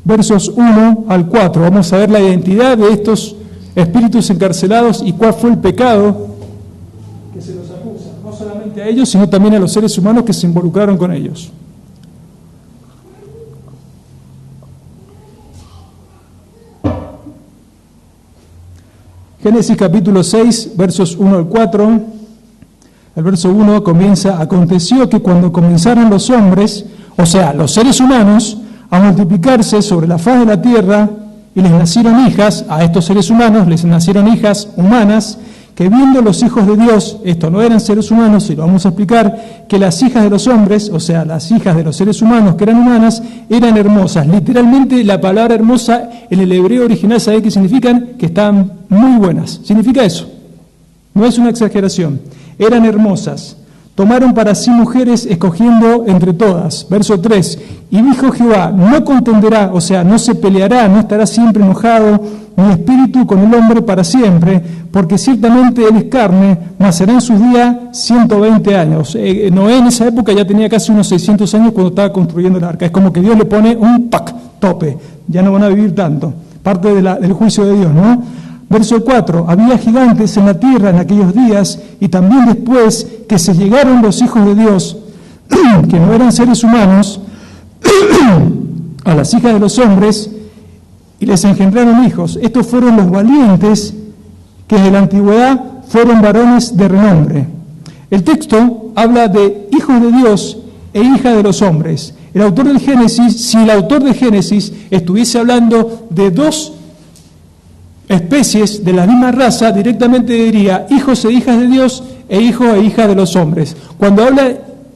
versos 1 al 4. Vamos a ver la identidad de estos espíritus encarcelados y cuál fue el pecado que se los acusa, no solamente a ellos, sino también a los seres humanos que se involucraron con ellos. Génesis capítulo 6, versos 1 al 4. El verso 1 comienza: aconteció que cuando comenzaron los hombres, o sea, los seres humanos, a multiplicarse sobre la faz de la tierra, y les nacieron hijas, a estos seres humanos les nacieron hijas humanas, que viendo los hijos de Dios, esto no eran seres humanos, y lo vamos a explicar, que las hijas de los hombres, o sea, las hijas de los seres humanos que eran humanas, eran hermosas. Literalmente la palabra hermosa en el hebreo original, ¿sabéis qué significan? Que estaban muy buenas. Significa eso. No es una exageración. Eran hermosas. Tomaron para sí mujeres escogiendo entre todas. Verso 3. Y dijo Jehová, no contenderá, o sea, no se peleará, no estará siempre enojado mi espíritu con el hombre para siempre, porque ciertamente él es carne, mas será en sus días 120 años. Noé en esa época ya tenía casi unos 600 años cuando estaba construyendo el arca. Es como que Dios le pone un tope, ya no van a vivir tanto. Parte del juicio de Dios, ¿no? Verso 4, había gigantes en la tierra en aquellos días, y también después que se llegaron los hijos de Dios, que no eran seres humanos, a las hijas de los hombres, y les engendraron hijos. Estos fueron los valientes que desde la antigüedad fueron varones de renombre. El texto habla de hijos de Dios e hijas de los hombres. El autor del Génesis, si el autor de Génesis estuviese hablando de dos especies de la misma raza, directamente diría hijos e hijas de Dios e hijos e hijas de los hombres. Cuando habla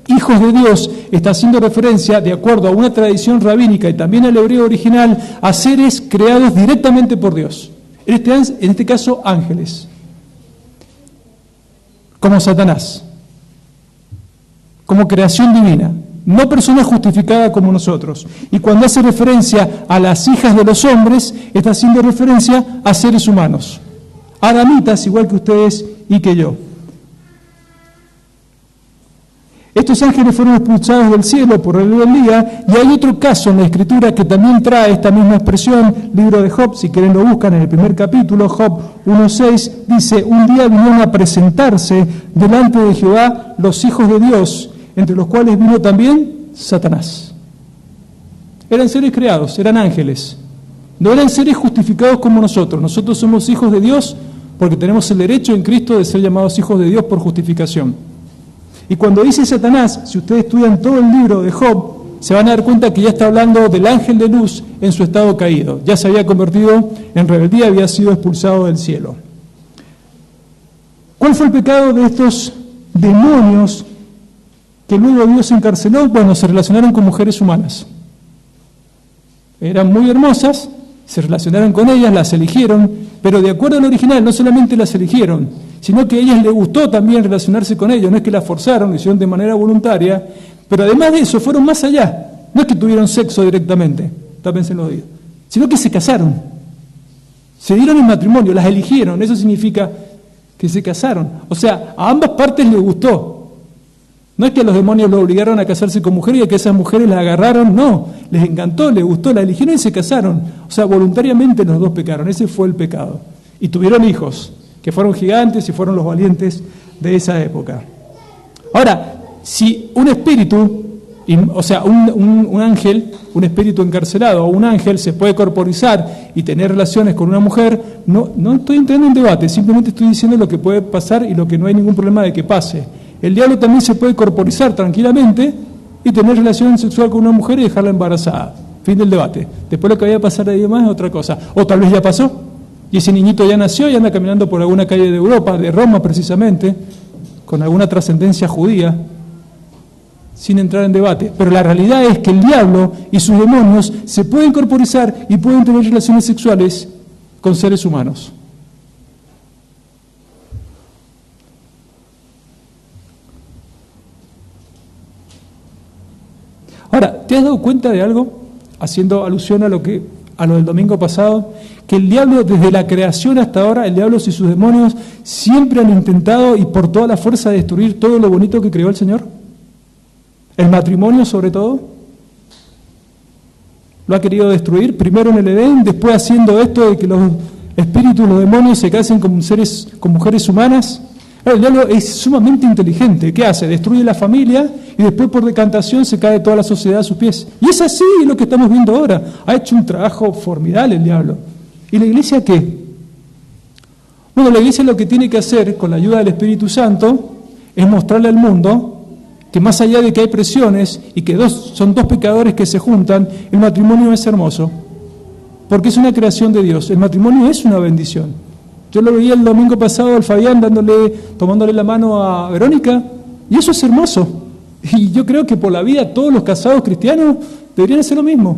hijos de Dios, está haciendo referencia, de acuerdo a una tradición rabínica y también al hebreo original, a seres creados directamente por Dios. En este caso, ángeles. Como Satanás. Como creación divina. No personas justificadas como nosotros. Y cuando hace referencia a las hijas de los hombres, está haciendo referencia a seres humanos. Adamitas, igual que ustedes y que yo. Estos ángeles fueron expulsados del cielo por rebeldía, y hay otro caso en la Escritura que también trae esta misma expresión, libro de Job, si quieren lo buscan en el primer capítulo, Job 1:6, dice, un día vinieron a presentarse delante de Jehová los hijos de Dios, entre los cuales vino también Satanás. Eran seres creados, eran ángeles, no eran seres justificados como nosotros. Nosotros somos hijos de Dios porque tenemos el derecho en Cristo de ser llamados hijos de Dios por justificación. Y cuando dice Satanás, si ustedes estudian todo el libro de Job, se van a dar cuenta que ya está hablando del ángel de luz en su estado caído. Ya se había convertido en rebeldía, había sido expulsado del cielo. ¿Cuál fue el pecado de estos demonios que luego Dios encarceló? Bueno, se relacionaron con mujeres humanas. Eran muy hermosas, se relacionaron con ellas, las eligieron, pero de acuerdo al original, no solamente las eligieron, sino que a ellas les gustó también relacionarse con ellos. No es que las forzaron, lo hicieron de manera voluntaria, pero además de eso fueron más allá. No es que tuvieron sexo directamente, tápense los oídos, sino que se casaron, se dieron en matrimonio, las eligieron. Eso significa que se casaron. O sea, a ambas partes les gustó. No es que los demonios los obligaron a casarse con mujeres y a que esas mujeres las agarraron, no, les encantó, les gustó, la eligieron y se casaron. O sea, voluntariamente los dos pecaron, ese fue el pecado. Y tuvieron hijos, que fueron gigantes y fueron los valientes de esa época. Ahora, si un espíritu O sea, un ángel, un espíritu encarcelado o un ángel se puede corporizar y tener relaciones con una mujer. No estoy entrando en debate, simplemente estoy diciendo lo que puede pasar y lo que no hay ningún problema de que pase. El diablo también se puede corporizar tranquilamente y tener relación sexual con una mujer y dejarla embarazada. Fin del debate. Después lo que vaya a pasar ahí demás es otra cosa. O tal vez ya pasó y ese niñito ya nació y anda caminando por alguna calle de Europa, de Roma precisamente, con alguna trascendencia judía, sin entrar en debate. Pero la realidad es que el diablo y sus demonios se pueden corporizar y pueden tener relaciones sexuales con seres humanos. Ahora, ¿te has dado cuenta de algo? Haciendo alusión a lo del domingo pasado, que el diablo desde la creación hasta ahora, el diablo y sus demonios siempre han intentado y por toda la fuerza destruir todo lo bonito que creó el Señor. El matrimonio, sobre todo, lo ha querido destruir, primero en el Edén, después haciendo esto de que los espíritus, los demonios se casen con mujeres humanas. El diablo es sumamente inteligente. ¿Qué hace? Destruye la familia y después por decantación se cae toda la sociedad a sus pies. Y es así lo que estamos viendo ahora. Ha hecho un trabajo formidable el diablo. ¿Y la iglesia qué? Bueno, la iglesia lo que tiene que hacer con la ayuda del Espíritu Santo es mostrarle al mundo que más allá de que hay presiones y que son dos pecadores que se juntan, el matrimonio es hermoso, porque es una creación de Dios. El matrimonio es una bendición. Yo lo veía el domingo pasado al Fabián tomándole la mano a Verónica, y eso es hermoso. Y yo creo que por la vida todos los casados cristianos deberían hacer lo mismo.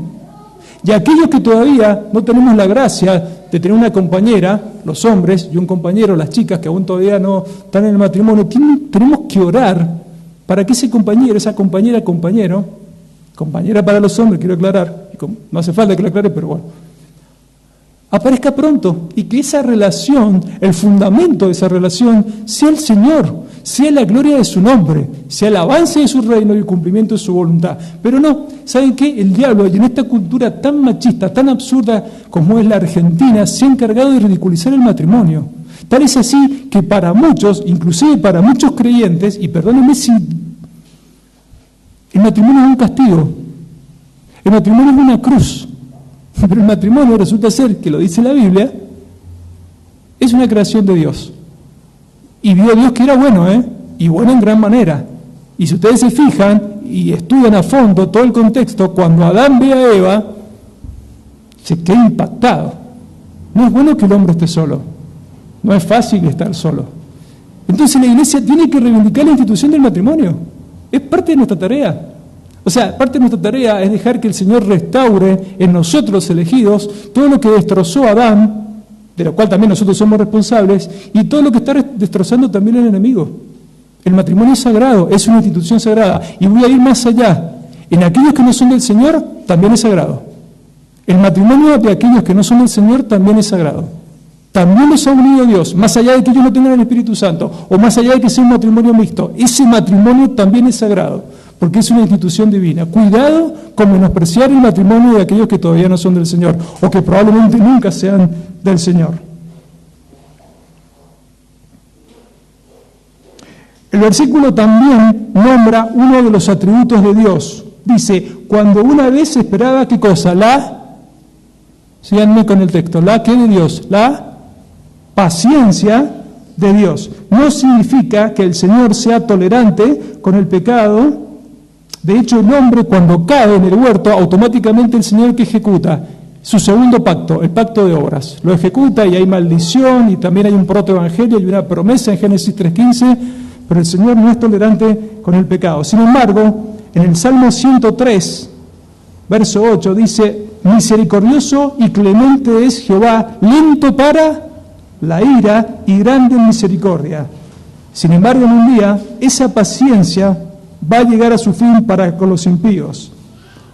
Y aquellos que todavía no tenemos la gracia de tener una compañera, los hombres, y un compañero, las chicas que aún todavía no están en el matrimonio, tenemos que orar para que ese compañero, esa compañera, compañero, compañera para los hombres, quiero aclarar, no hace falta que lo aclare, pero bueno, aparezca pronto y que esa relación, el fundamento de esa relación, sea el Señor, sea la gloria de su nombre, sea el avance de su reino y el cumplimiento de su voluntad. Pero no, ¿saben qué? El diablo, y en esta cultura tan machista, tan absurda como es la Argentina, se ha encargado de ridiculizar el matrimonio. Tal es así que para muchos, inclusive para muchos creyentes, y perdónenme si el matrimonio es un castigo, el matrimonio es una cruz, pero el matrimonio resulta ser, que lo dice la Biblia, es una creación de Dios. Y vio Dios que era bueno, y bueno en gran manera. Y si ustedes se fijan y estudian a fondo todo el contexto, cuando Adán ve a Eva, se queda impactado. No es bueno que el hombre esté solo. No es fácil estar solo. Entonces la iglesia tiene que reivindicar la institución del matrimonio. Es parte de nuestra tarea. O sea, parte de nuestra tarea es dejar que el Señor restaure en nosotros los elegidos todo lo que destrozó Adán, de lo cual también nosotros somos responsables, y todo lo que está destrozando también el enemigo. El matrimonio es sagrado, es una institución sagrada. Y voy a ir más allá. En aquellos que no son del Señor, también es sagrado. El matrimonio de aquellos que no son del Señor también es sagrado. También los ha unido Dios, más allá de que ellos no tengan el Espíritu Santo, o más allá de que sea un matrimonio mixto. Ese matrimonio también es sagrado, porque es una institución divina. Cuidado con menospreciar el matrimonio de aquellos que todavía no son del Señor, o que probablemente nunca sean del Señor. El versículo también nombra uno de los atributos de Dios. Dice, cuando una vez se esperaba, ¿qué cosa? Síganme con el texto, ¿qué de Dios? La paciencia de Dios. No significa que el Señor sea tolerante con el pecado. De hecho, el hombre cuando cae en el huerto, automáticamente el Señor que ejecuta su segundo pacto, el pacto de obras. Lo ejecuta y hay maldición y también hay un protoevangelio y una promesa en Génesis 3:15, pero el Señor no es tolerante con el pecado. Sin embargo, en el Salmo 103, verso 8, dice, misericordioso y clemente es Jehová, lento para la ira y grande en misericordia. Sin embargo, en un día, esa paciencia va a llegar a su fin para con los impíos.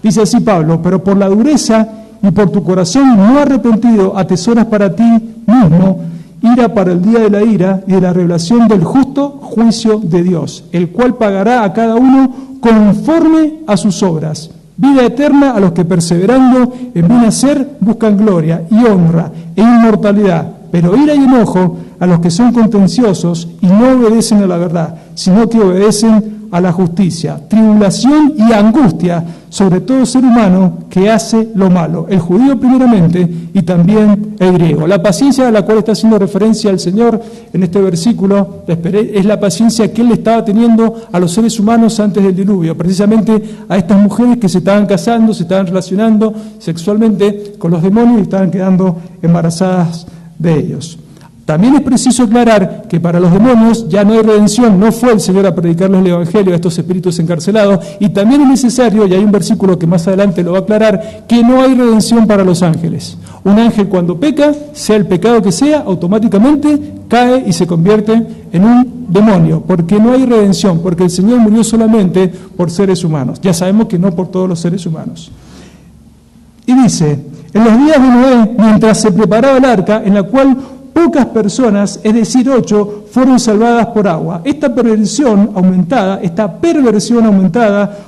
Dice así Pablo, pero por la dureza y por tu corazón no arrepentido atesoras para ti mismo ira para el día de la ira y de la revelación del justo juicio de Dios, el cual pagará a cada uno conforme a sus obras. Vida eterna a los que perseverando en buen hacer buscan gloria y honra e inmortalidad, pero ira y enojo a los que son contenciosos y no obedecen a la verdad, sino que obedecen a la justicia, tribulación y angustia sobre todo ser humano que hace lo malo, el judío primeramente y también el griego. La paciencia a la cual está haciendo referencia el Señor en este versículo es la paciencia que Él estaba teniendo a los seres humanos antes del diluvio, precisamente a estas mujeres que se estaban casando, se estaban relacionando sexualmente con los demonios y estaban quedando embarazadas de ellos. También es preciso aclarar que para los demonios ya no hay redención, no fue el Señor a predicarles el Evangelio a estos espíritus encarcelados, y también es necesario, y hay un versículo que más adelante lo va a aclarar, que no hay redención para los ángeles. Un ángel cuando peca, sea el pecado que sea, automáticamente cae y se convierte en un demonio, porque no hay redención, porque el Señor murió solamente por seres humanos. Ya sabemos que no por todos los seres humanos. Y dice, en los días de Noé, mientras se preparaba el arca, en la cual pocas personas, es decir 8, fueron salvadas por agua. Esta perversión aumentada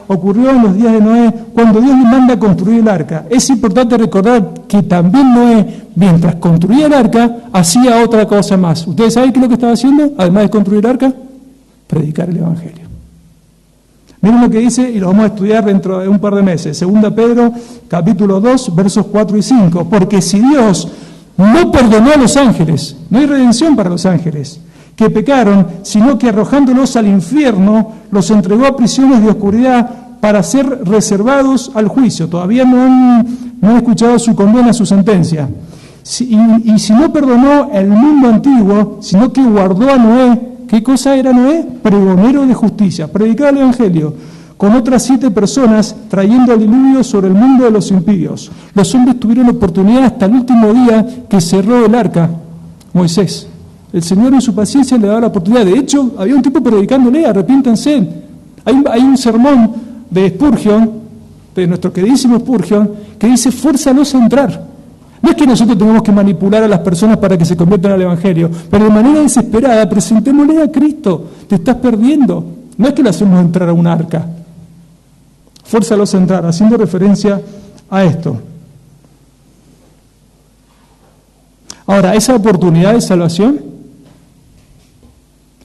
ocurrió en los días de Noé cuando Dios le manda construir el arca. Es importante recordar que también Noé, mientras construía el arca, hacía otra cosa más. ¿Ustedes saben qué es lo que estaba haciendo, además de construir el arca? Predicar el Evangelio. Miren lo que dice, y lo vamos a estudiar dentro de un par de meses. 2 Pedro, capítulo 2, versos 4 y 5. Porque si Dios no perdonó a los ángeles, no hay redención para los ángeles, que pecaron, sino que arrojándolos al infierno, los entregó a prisiones de oscuridad para ser reservados al juicio. Todavía no han escuchado su condena, su sentencia. Y si no perdonó el mundo antiguo, sino que guardó a Noé. ¿Qué cosa era Noé? Pregonero de justicia, predicaba el Evangelio, con otras 7 personas, trayendo el diluvio sobre el mundo de los impíos. Los hombres tuvieron oportunidad hasta el último día que cerró el arca, Moisés. El Señor en su paciencia le daba la oportunidad. De hecho, había un tipo predicándole, arrepiéntanse. Hay un sermón de Spurgeon, de nuestro queridísimo Spurgeon, que dice, fuérzalos a entrar. No es que nosotros tengamos que manipular a las personas para que se conviertan al Evangelio, pero de manera desesperada, presentémosle a Cristo. Te estás perdiendo. No es que le hacemos entrar a un arca. Fuérzalos a entrar, haciendo referencia a esto. Ahora, esa oportunidad de salvación,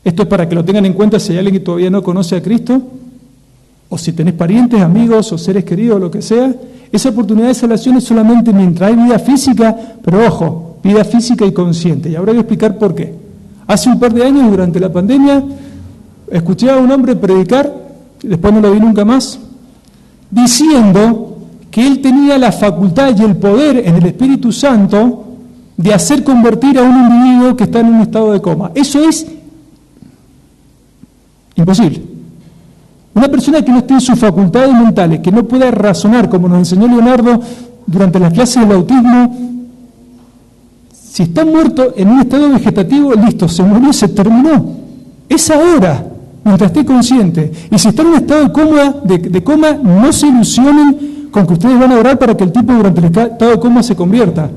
esto es para que lo tengan en cuenta si hay alguien que todavía no conoce a Cristo, o si tenés parientes, amigos o seres queridos, lo que sea, esa oportunidad de salvación es solamente mientras hay vida física, pero ojo, vida física y consciente. Y ahora voy a explicar por qué. Hace un par de años, durante la pandemia, escuché a un hombre predicar, después no lo vi nunca más, diciendo que él tenía la facultad y el poder en el Espíritu Santo de hacer convertir a un individuo que está en un estado de coma. Eso es imposible. Una persona que no esté en sus facultades mentales, que no pueda razonar, como nos enseñó Leonardo durante las clases del autismo, si está muerto en un estado vegetativo, listo, se murió, se terminó. Es ahora, mientras esté consciente. Y si está en un estado de coma, no se ilusionen con que ustedes van a orar para que el tipo durante el estado de coma se convierta,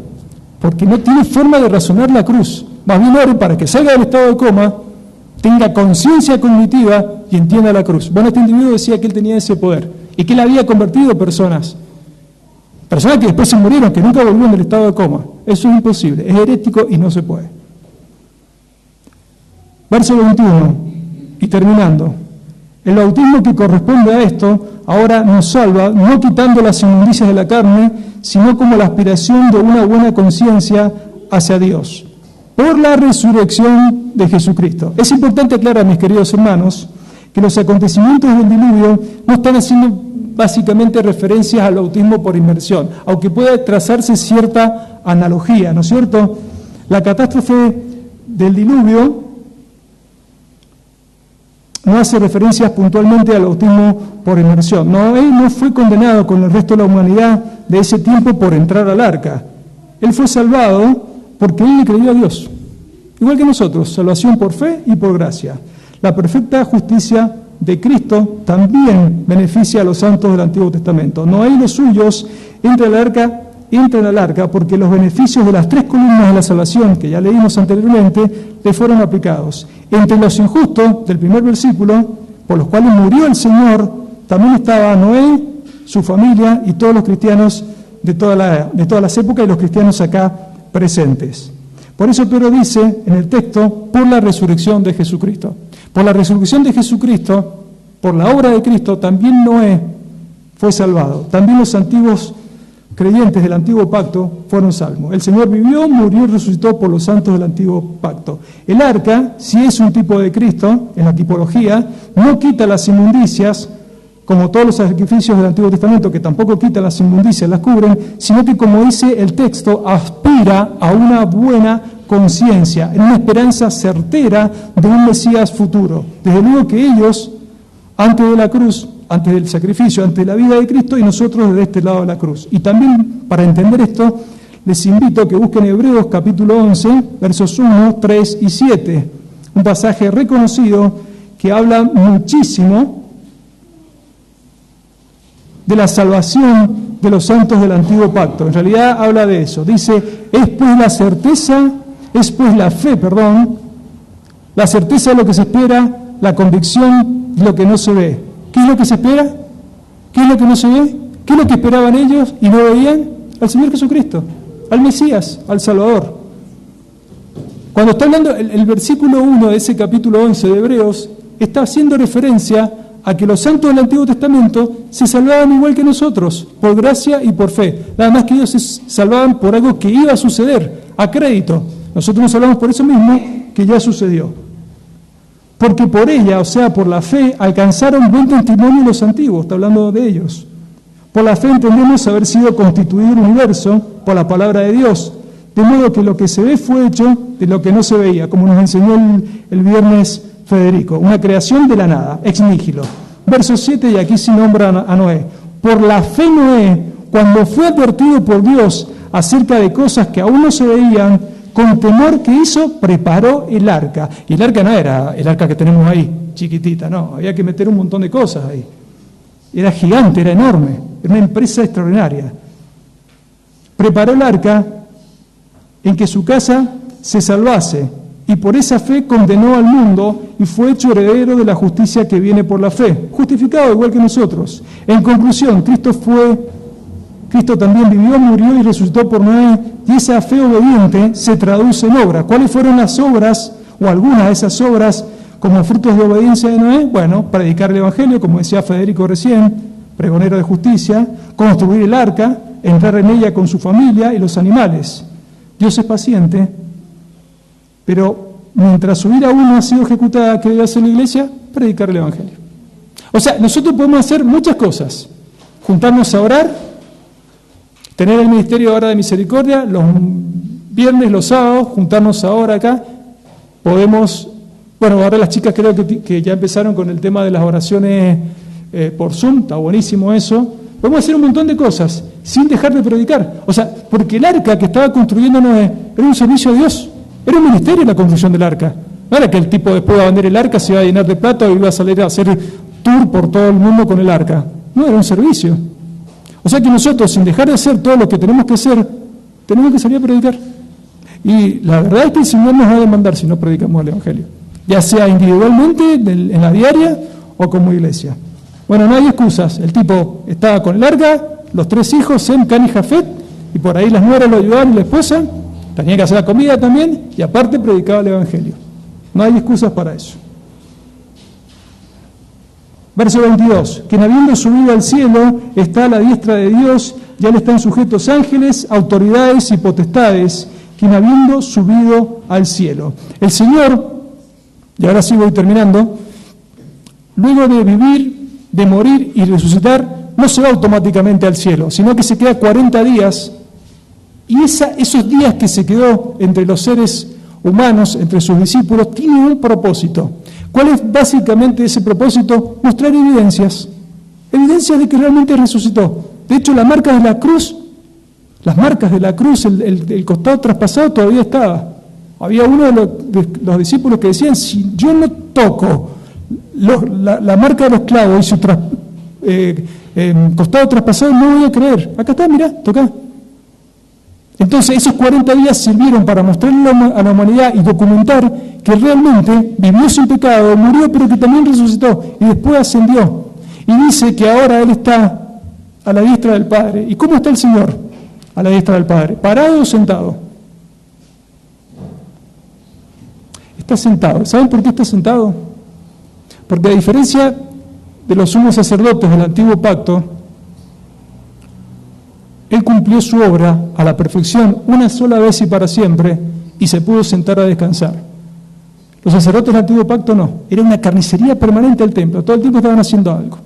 porque no tiene forma de razonar la cruz. Más bien oren para que salga del estado de coma, tenga conciencia cognitiva y entienda la cruz. Bueno, este individuo decía que él tenía ese poder y que él había convertido personas que después se murieron, que nunca volvieron del estado de coma. Eso es imposible, es herético y no se puede. Verso 21, y terminando. El bautismo que corresponde a esto ahora nos salva, no quitando las inmundicias de la carne, sino como la aspiración de una buena conciencia hacia Dios, por la resurrección de Jesucristo. Es importante aclarar, mis queridos hermanos, que los acontecimientos del diluvio no están haciendo básicamente referencias al bautismo por inmersión, aunque pueda trazarse cierta analogía, ¿no es cierto? La catástrofe del diluvio no hace referencias puntualmente al bautismo por inmersión. Noé no fue condenado con el resto de la humanidad de ese tiempo por entrar al arca. Él fue salvado porque él le creyó a Dios. Igual que nosotros, salvación por fe y por gracia. La perfecta justicia de Cristo también beneficia a los santos del Antiguo Testamento. Noé y los suyos entran al arca porque los beneficios de las 3 columnas de la salvación que ya leímos anteriormente le fueron aplicados. Entre los injustos del primer versículo, por los cuales murió el Señor, también estaba Noé, su familia y todos los cristianos de todas las épocas y los cristianos acá presentes. Por eso Pedro dice en el texto, por la resurrección de Jesucristo. Por la resurrección de Jesucristo, por la obra de Cristo, también Noé fue salvado. También los antiguos creyentes del antiguo pacto fueron salvos. El Señor vivió, murió y resucitó por los santos del antiguo pacto. El arca, si es un tipo de Cristo, en la tipología, no quita las inmundicias, como todos los sacrificios del Antiguo Testamento, que tampoco quitan las inmundicias, las cubren, sino que, como dice el texto, aspira a una buena conciencia, en una esperanza certera de un Mesías futuro. Desde luego que ellos, antes de la cruz, antes del sacrificio, antes de la vida de Cristo, y nosotros de este lado de la cruz. Y también, para entender esto, les invito a que busquen Hebreos capítulo 11, versos 1, 3 y 7, un pasaje reconocido que habla muchísimo de la salvación de los santos del antiguo pacto. En realidad habla de eso. Dice, es pues la fe, la certeza de lo que se espera, la convicción de lo que no se ve. ¿Qué es lo que se espera? ¿Qué es lo que no se ve? ¿Qué es lo que esperaban ellos y no veían? Al Señor Jesucristo, al Mesías, al Salvador. Cuando está hablando el versículo 1 de ese capítulo 11 de Hebreos, está haciendo referencia a que los santos del Antiguo Testamento se salvaban igual que nosotros, por gracia y por fe. Nada más que ellos se salvaban por algo que iba a suceder, a crédito. Nosotros nos salvamos por eso mismo que ya sucedió. Porque por ella, o sea, por la fe, alcanzaron buen testimonio los antiguos, está hablando de ellos. Por la fe entendemos haber sido constituido el universo por la palabra de Dios, de modo que lo que se ve fue hecho de lo que no se veía, como nos enseñó el viernes Federico, una creación de la nada, ex nihilo. Verso 7, y aquí se nombra a Noé. Por la fe Noé, cuando fue advertido por Dios acerca de cosas que aún no se veían, con temor que hizo, preparó el arca. Y el arca no era el arca que tenemos ahí, chiquitita, no, había que meter un montón de cosas ahí. Era gigante, era enorme, era una empresa extraordinaria. Preparó el arca en que su casa se salvase, y por esa fe condenó al mundo y fue hecho heredero de la justicia que viene por la fe, justificado igual que nosotros. En conclusión, Cristo también vivió, murió y resucitó por Noé, y esa fe obediente se traduce en obra. ¿Cuáles fueron las obras, o algunas de esas obras, como frutos de obediencia de Noé? Bueno, predicar el Evangelio, como decía Federico recién, pregonero de justicia, construir el arca, entrar en ella con su familia y los animales. Dios es paciente, pero mientras su ira aún no ha sido ejecutada, ¿qué debe hacer la iglesia? Predicar el Evangelio. O sea, nosotros podemos hacer muchas cosas. Juntarnos a orar, tener el ministerio ahora de misericordia, los viernes, los sábados, juntarnos ahora acá. Podemos, bueno, ahora las chicas creo que ya empezaron con el tema de las oraciones por Zoom, está buenísimo eso. Podemos hacer un montón de cosas sin dejar de predicar. O sea, porque el arca que estaba construyendo Noé era un servicio a Dios. Era un ministerio la construcción del arca. No era que el tipo después de vender el arca se iba a llenar de plata o iba a salir a hacer tour por todo el mundo con el arca. No, era un servicio. O sea que nosotros, sin dejar de hacer todo lo que tenemos que hacer, tenemos que salir a predicar. Y la verdad es que el Señor nos va a demandar si no predicamos el Evangelio. Ya sea individualmente, en la diaria o como iglesia. Bueno, no hay excusas. El tipo estaba con el arca, los 3 hijos, Sem, Can y Jafet, y por ahí las nueras lo ayudaban y la esposa. Tenía que hacer la comida también y aparte predicaba el Evangelio. No hay excusas para eso. Verso 22. Quien habiendo subido al cielo está a la diestra de Dios, ya le están sujetos ángeles, autoridades y potestades, quien habiendo subido al cielo. El Señor, y ahora sí voy terminando, luego de vivir, de morir y resucitar, no se va automáticamente al cielo, sino que se queda 40 días. Y esos días que se quedó entre los seres humanos, entre sus discípulos, tienen un propósito. ¿Cuál es básicamente ese propósito? Mostrar evidencias de que realmente resucitó. De hecho, las marcas de la cruz, el costado traspasado todavía estaba. Había uno de los discípulos que decían, si yo no toco la marca de los clavos y su costado traspasado, no voy a creer. Acá está, mirá, toca. Entonces esos 40 días sirvieron para mostrarle a la humanidad y documentar que realmente vivió sin pecado, murió, pero que también resucitó y después ascendió. Y dice que ahora Él está a la diestra del Padre. ¿Y cómo está el Señor a la diestra del Padre? ¿Parado o sentado? Está sentado. ¿Saben por qué está sentado? Porque a diferencia de los sumos sacerdotes del antiguo pacto, él cumplió su obra a la perfección una sola vez y para siempre, y se pudo sentar a descansar. Los sacerdotes del antiguo pacto no, era una carnicería permanente del templo, todo el tiempo estaban haciendo algo.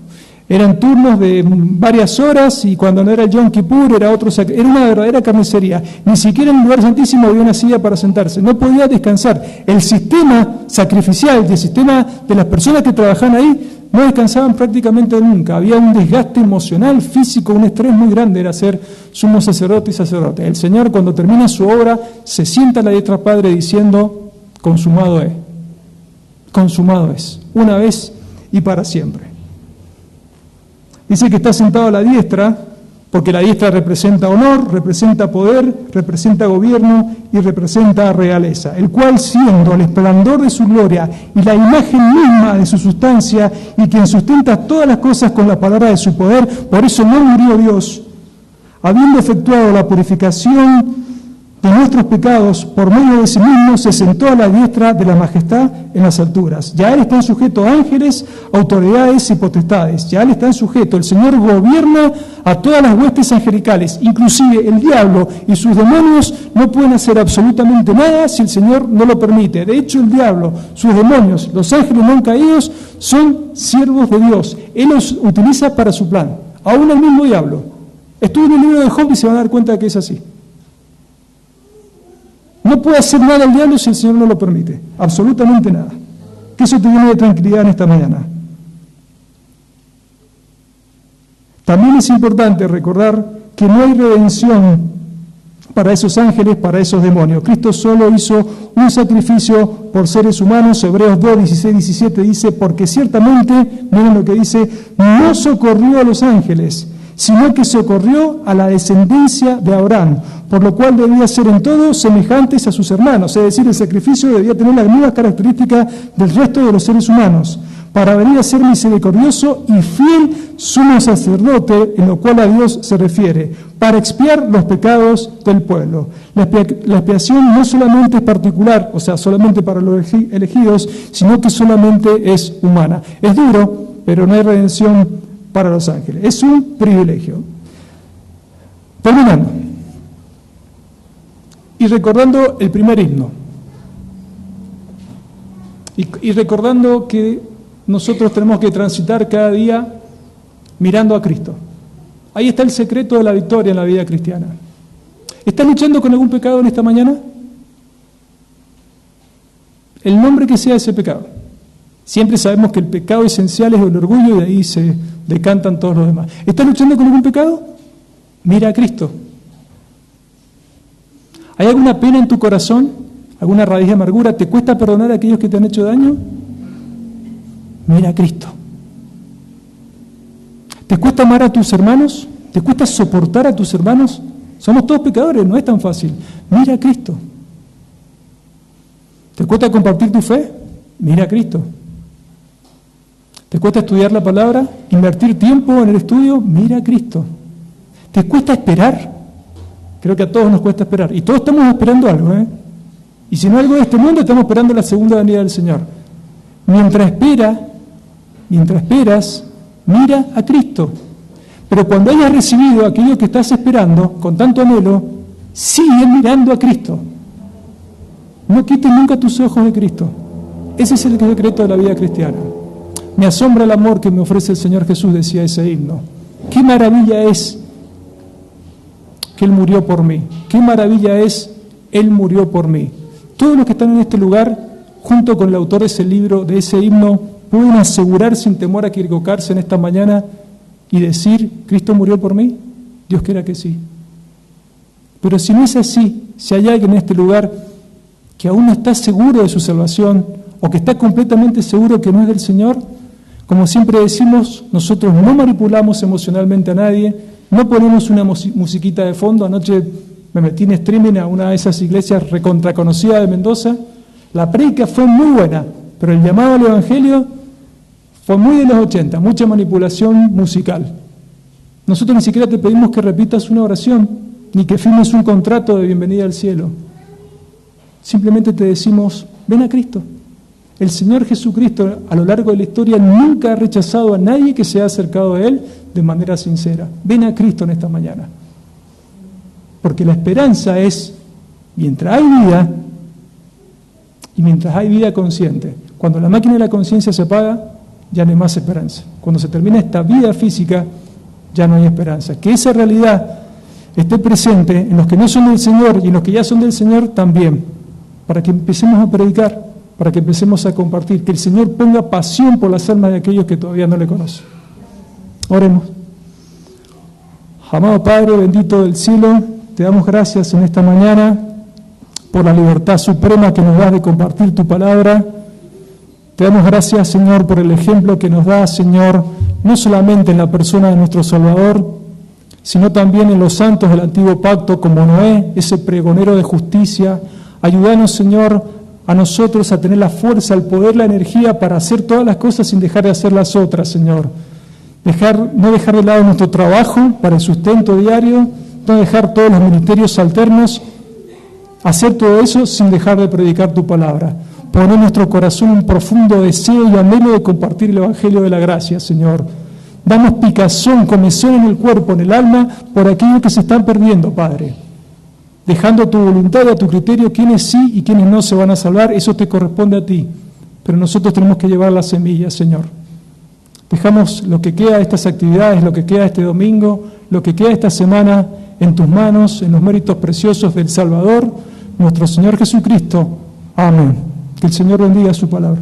Eran turnos de varias horas y cuando no era el Yom Kippur era una verdadera carnicería. Ni siquiera en el lugar santísimo había una silla para sentarse, no podía descansar. El sistema sacrificial, el sistema de las personas que trabajaban ahí, no descansaban prácticamente nunca. Había un desgaste emocional, físico, un estrés muy grande, era ser sumo sacerdote y sacerdote. El Señor, cuando termina su obra, se sienta a la diestra del Padre diciendo: consumado es. Consumado es, una vez y para siempre. Dice que está sentado a la diestra, porque la diestra representa honor, representa poder, representa gobierno y representa realeza, el cual, siendo el esplendor de su gloria y la imagen misma de su sustancia, y quien sustenta todas las cosas con la palabra de su poder, por eso no murió Dios, habiendo efectuado la purificación de nuestros pecados, por medio de sí mismo se sentó a la diestra de la majestad en las alturas. Ya Él están sujetos ángeles, autoridades y potestades. Ya Él están sujetos. El Señor gobierna a todas las huestes angelicales. Inclusive el diablo y sus demonios no pueden hacer absolutamente nada si el Señor no lo permite. De hecho, el diablo, sus demonios, los ángeles no caídos son siervos de Dios. Él los utiliza para su plan. Aún el mismo diablo. Estudien el libro de Job y se van a dar cuenta de que es así. No puede hacer nada el diablo si el Señor no lo permite, absolutamente nada. Que eso te llene de tranquilidad en esta mañana. También es importante recordar que no hay redención para esos ángeles, para esos demonios. Cristo solo hizo un sacrificio por seres humanos. Hebreos 2, 16, 17 dice: porque ciertamente, miren lo que dice, no socorrió a los ángeles, sino que socorrió a la descendencia de Abraham, por lo cual debía ser en todo semejantes a sus hermanos, es decir, el sacrificio debía tener las mismas características del resto de los seres humanos, para venir a ser misericordioso y fiel sumo sacerdote, en lo cual a Dios se refiere, para expiar los pecados del pueblo. La expiación no solamente es particular, o sea, solamente para los elegidos, sino que solamente es humana. Es duro, pero no hay redención para los ángeles. Es un privilegio. Terminando. Y recordando el primer himno. Y recordando que nosotros tenemos que transitar cada día mirando a Cristo. Ahí está el secreto de la victoria en la vida cristiana. ¿Estás luchando con algún pecado en esta mañana? El nombre que sea ese pecado. Siempre sabemos que el pecado esencial es el orgullo y de ahí se decantan todos los demás. ¿Estás luchando con algún pecado? Mira a Cristo. ¿Hay alguna pena en tu corazón? ¿Alguna raíz de amargura? ¿Te cuesta perdonar a aquellos que te han hecho daño? Mira a Cristo. ¿Te cuesta amar a tus hermanos? ¿Te cuesta soportar a tus hermanos? Somos todos pecadores, no es tan fácil. Mira a Cristo. ¿Te cuesta compartir tu fe? Mira a Cristo. ¿Te cuesta estudiar la palabra? ¿Invertir tiempo en el estudio? Mira a Cristo. ¿Te cuesta esperar? Creo que a todos nos cuesta esperar. Y todos estamos esperando algo, ¿eh? Y si no algo de este mundo, estamos esperando la segunda venida del Señor. Mientras esperas, mira a Cristo. Pero cuando hayas recibido aquello que estás esperando con tanto anhelo, sigue mirando a Cristo. No quites nunca tus ojos de Cristo. Ese es el secreto de la vida cristiana. Me asombra el amor que me ofrece el Señor Jesús, decía ese himno. Qué maravilla es que Él murió por mí. Qué maravilla es, Él murió por mí. Todos los que están en este lugar, junto con el autor de ese libro, de ese himno, pueden asegurar sin temor a equivocarse en esta mañana y decir: ¿Cristo murió por mí? Dios quiera que sí. Pero si no es así, si hay alguien en este lugar que aún no está seguro de su salvación o que está completamente seguro que no es del Señor, como siempre decimos, nosotros no manipulamos emocionalmente a nadie, no ponemos una musiquita de fondo. Anoche me metí en streaming a una de esas iglesias recontraconocidas de Mendoza. La prédica fue muy buena, pero el llamado al Evangelio fue muy de los 80, mucha manipulación musical. Nosotros ni siquiera te pedimos que repitas una oración, ni que firmes un contrato de bienvenida al cielo. Simplemente te decimos: ven a Cristo. El Señor Jesucristo a lo largo de la historia nunca ha rechazado a nadie que se ha acercado a Él de manera sincera. Ven a Cristo en esta mañana. Porque la esperanza es, mientras hay vida, y mientras hay vida consciente, cuando la máquina de la conciencia se apaga, ya no hay más esperanza. Cuando se termina esta vida física, ya no hay esperanza. Que esa realidad esté presente en los que no son del Señor y en los que ya son del Señor también, para que empecemos a predicar, para que empecemos a compartir, que el Señor ponga pasión por las almas de aquellos que todavía no le conocen. Oremos. Amado Padre, bendito del cielo, te damos gracias en esta mañana por la libertad suprema que nos das de compartir tu palabra. Te damos gracias, Señor, por el ejemplo que nos das, Señor, no solamente en la persona de nuestro Salvador, sino también en los santos del antiguo pacto, como Noé, ese pregonero de justicia. Ayúdanos, Señor, a nosotros a tener la fuerza, el poder, la energía para hacer todas las cosas sin dejar de hacer las otras, Señor. No dejar de lado nuestro trabajo para el sustento diario, no dejar todos los ministerios alternos, hacer todo eso sin dejar de predicar tu palabra. Poner en nuestro corazón un profundo deseo y anhelo de compartir el Evangelio de la gracia, Señor. Damos picazón, comezón en el cuerpo, en el alma, por aquellos que se están perdiendo, Padre. Dejando a tu voluntad y a tu criterio quiénes sí y quiénes no se van a salvar, eso te corresponde a ti. Pero nosotros tenemos que llevar las semillas, Señor. Dejamos lo que queda de estas actividades, lo que queda de este domingo, lo que queda de esta semana en tus manos, en los méritos preciosos del Salvador, nuestro Señor Jesucristo. Amén. Que el Señor bendiga su palabra.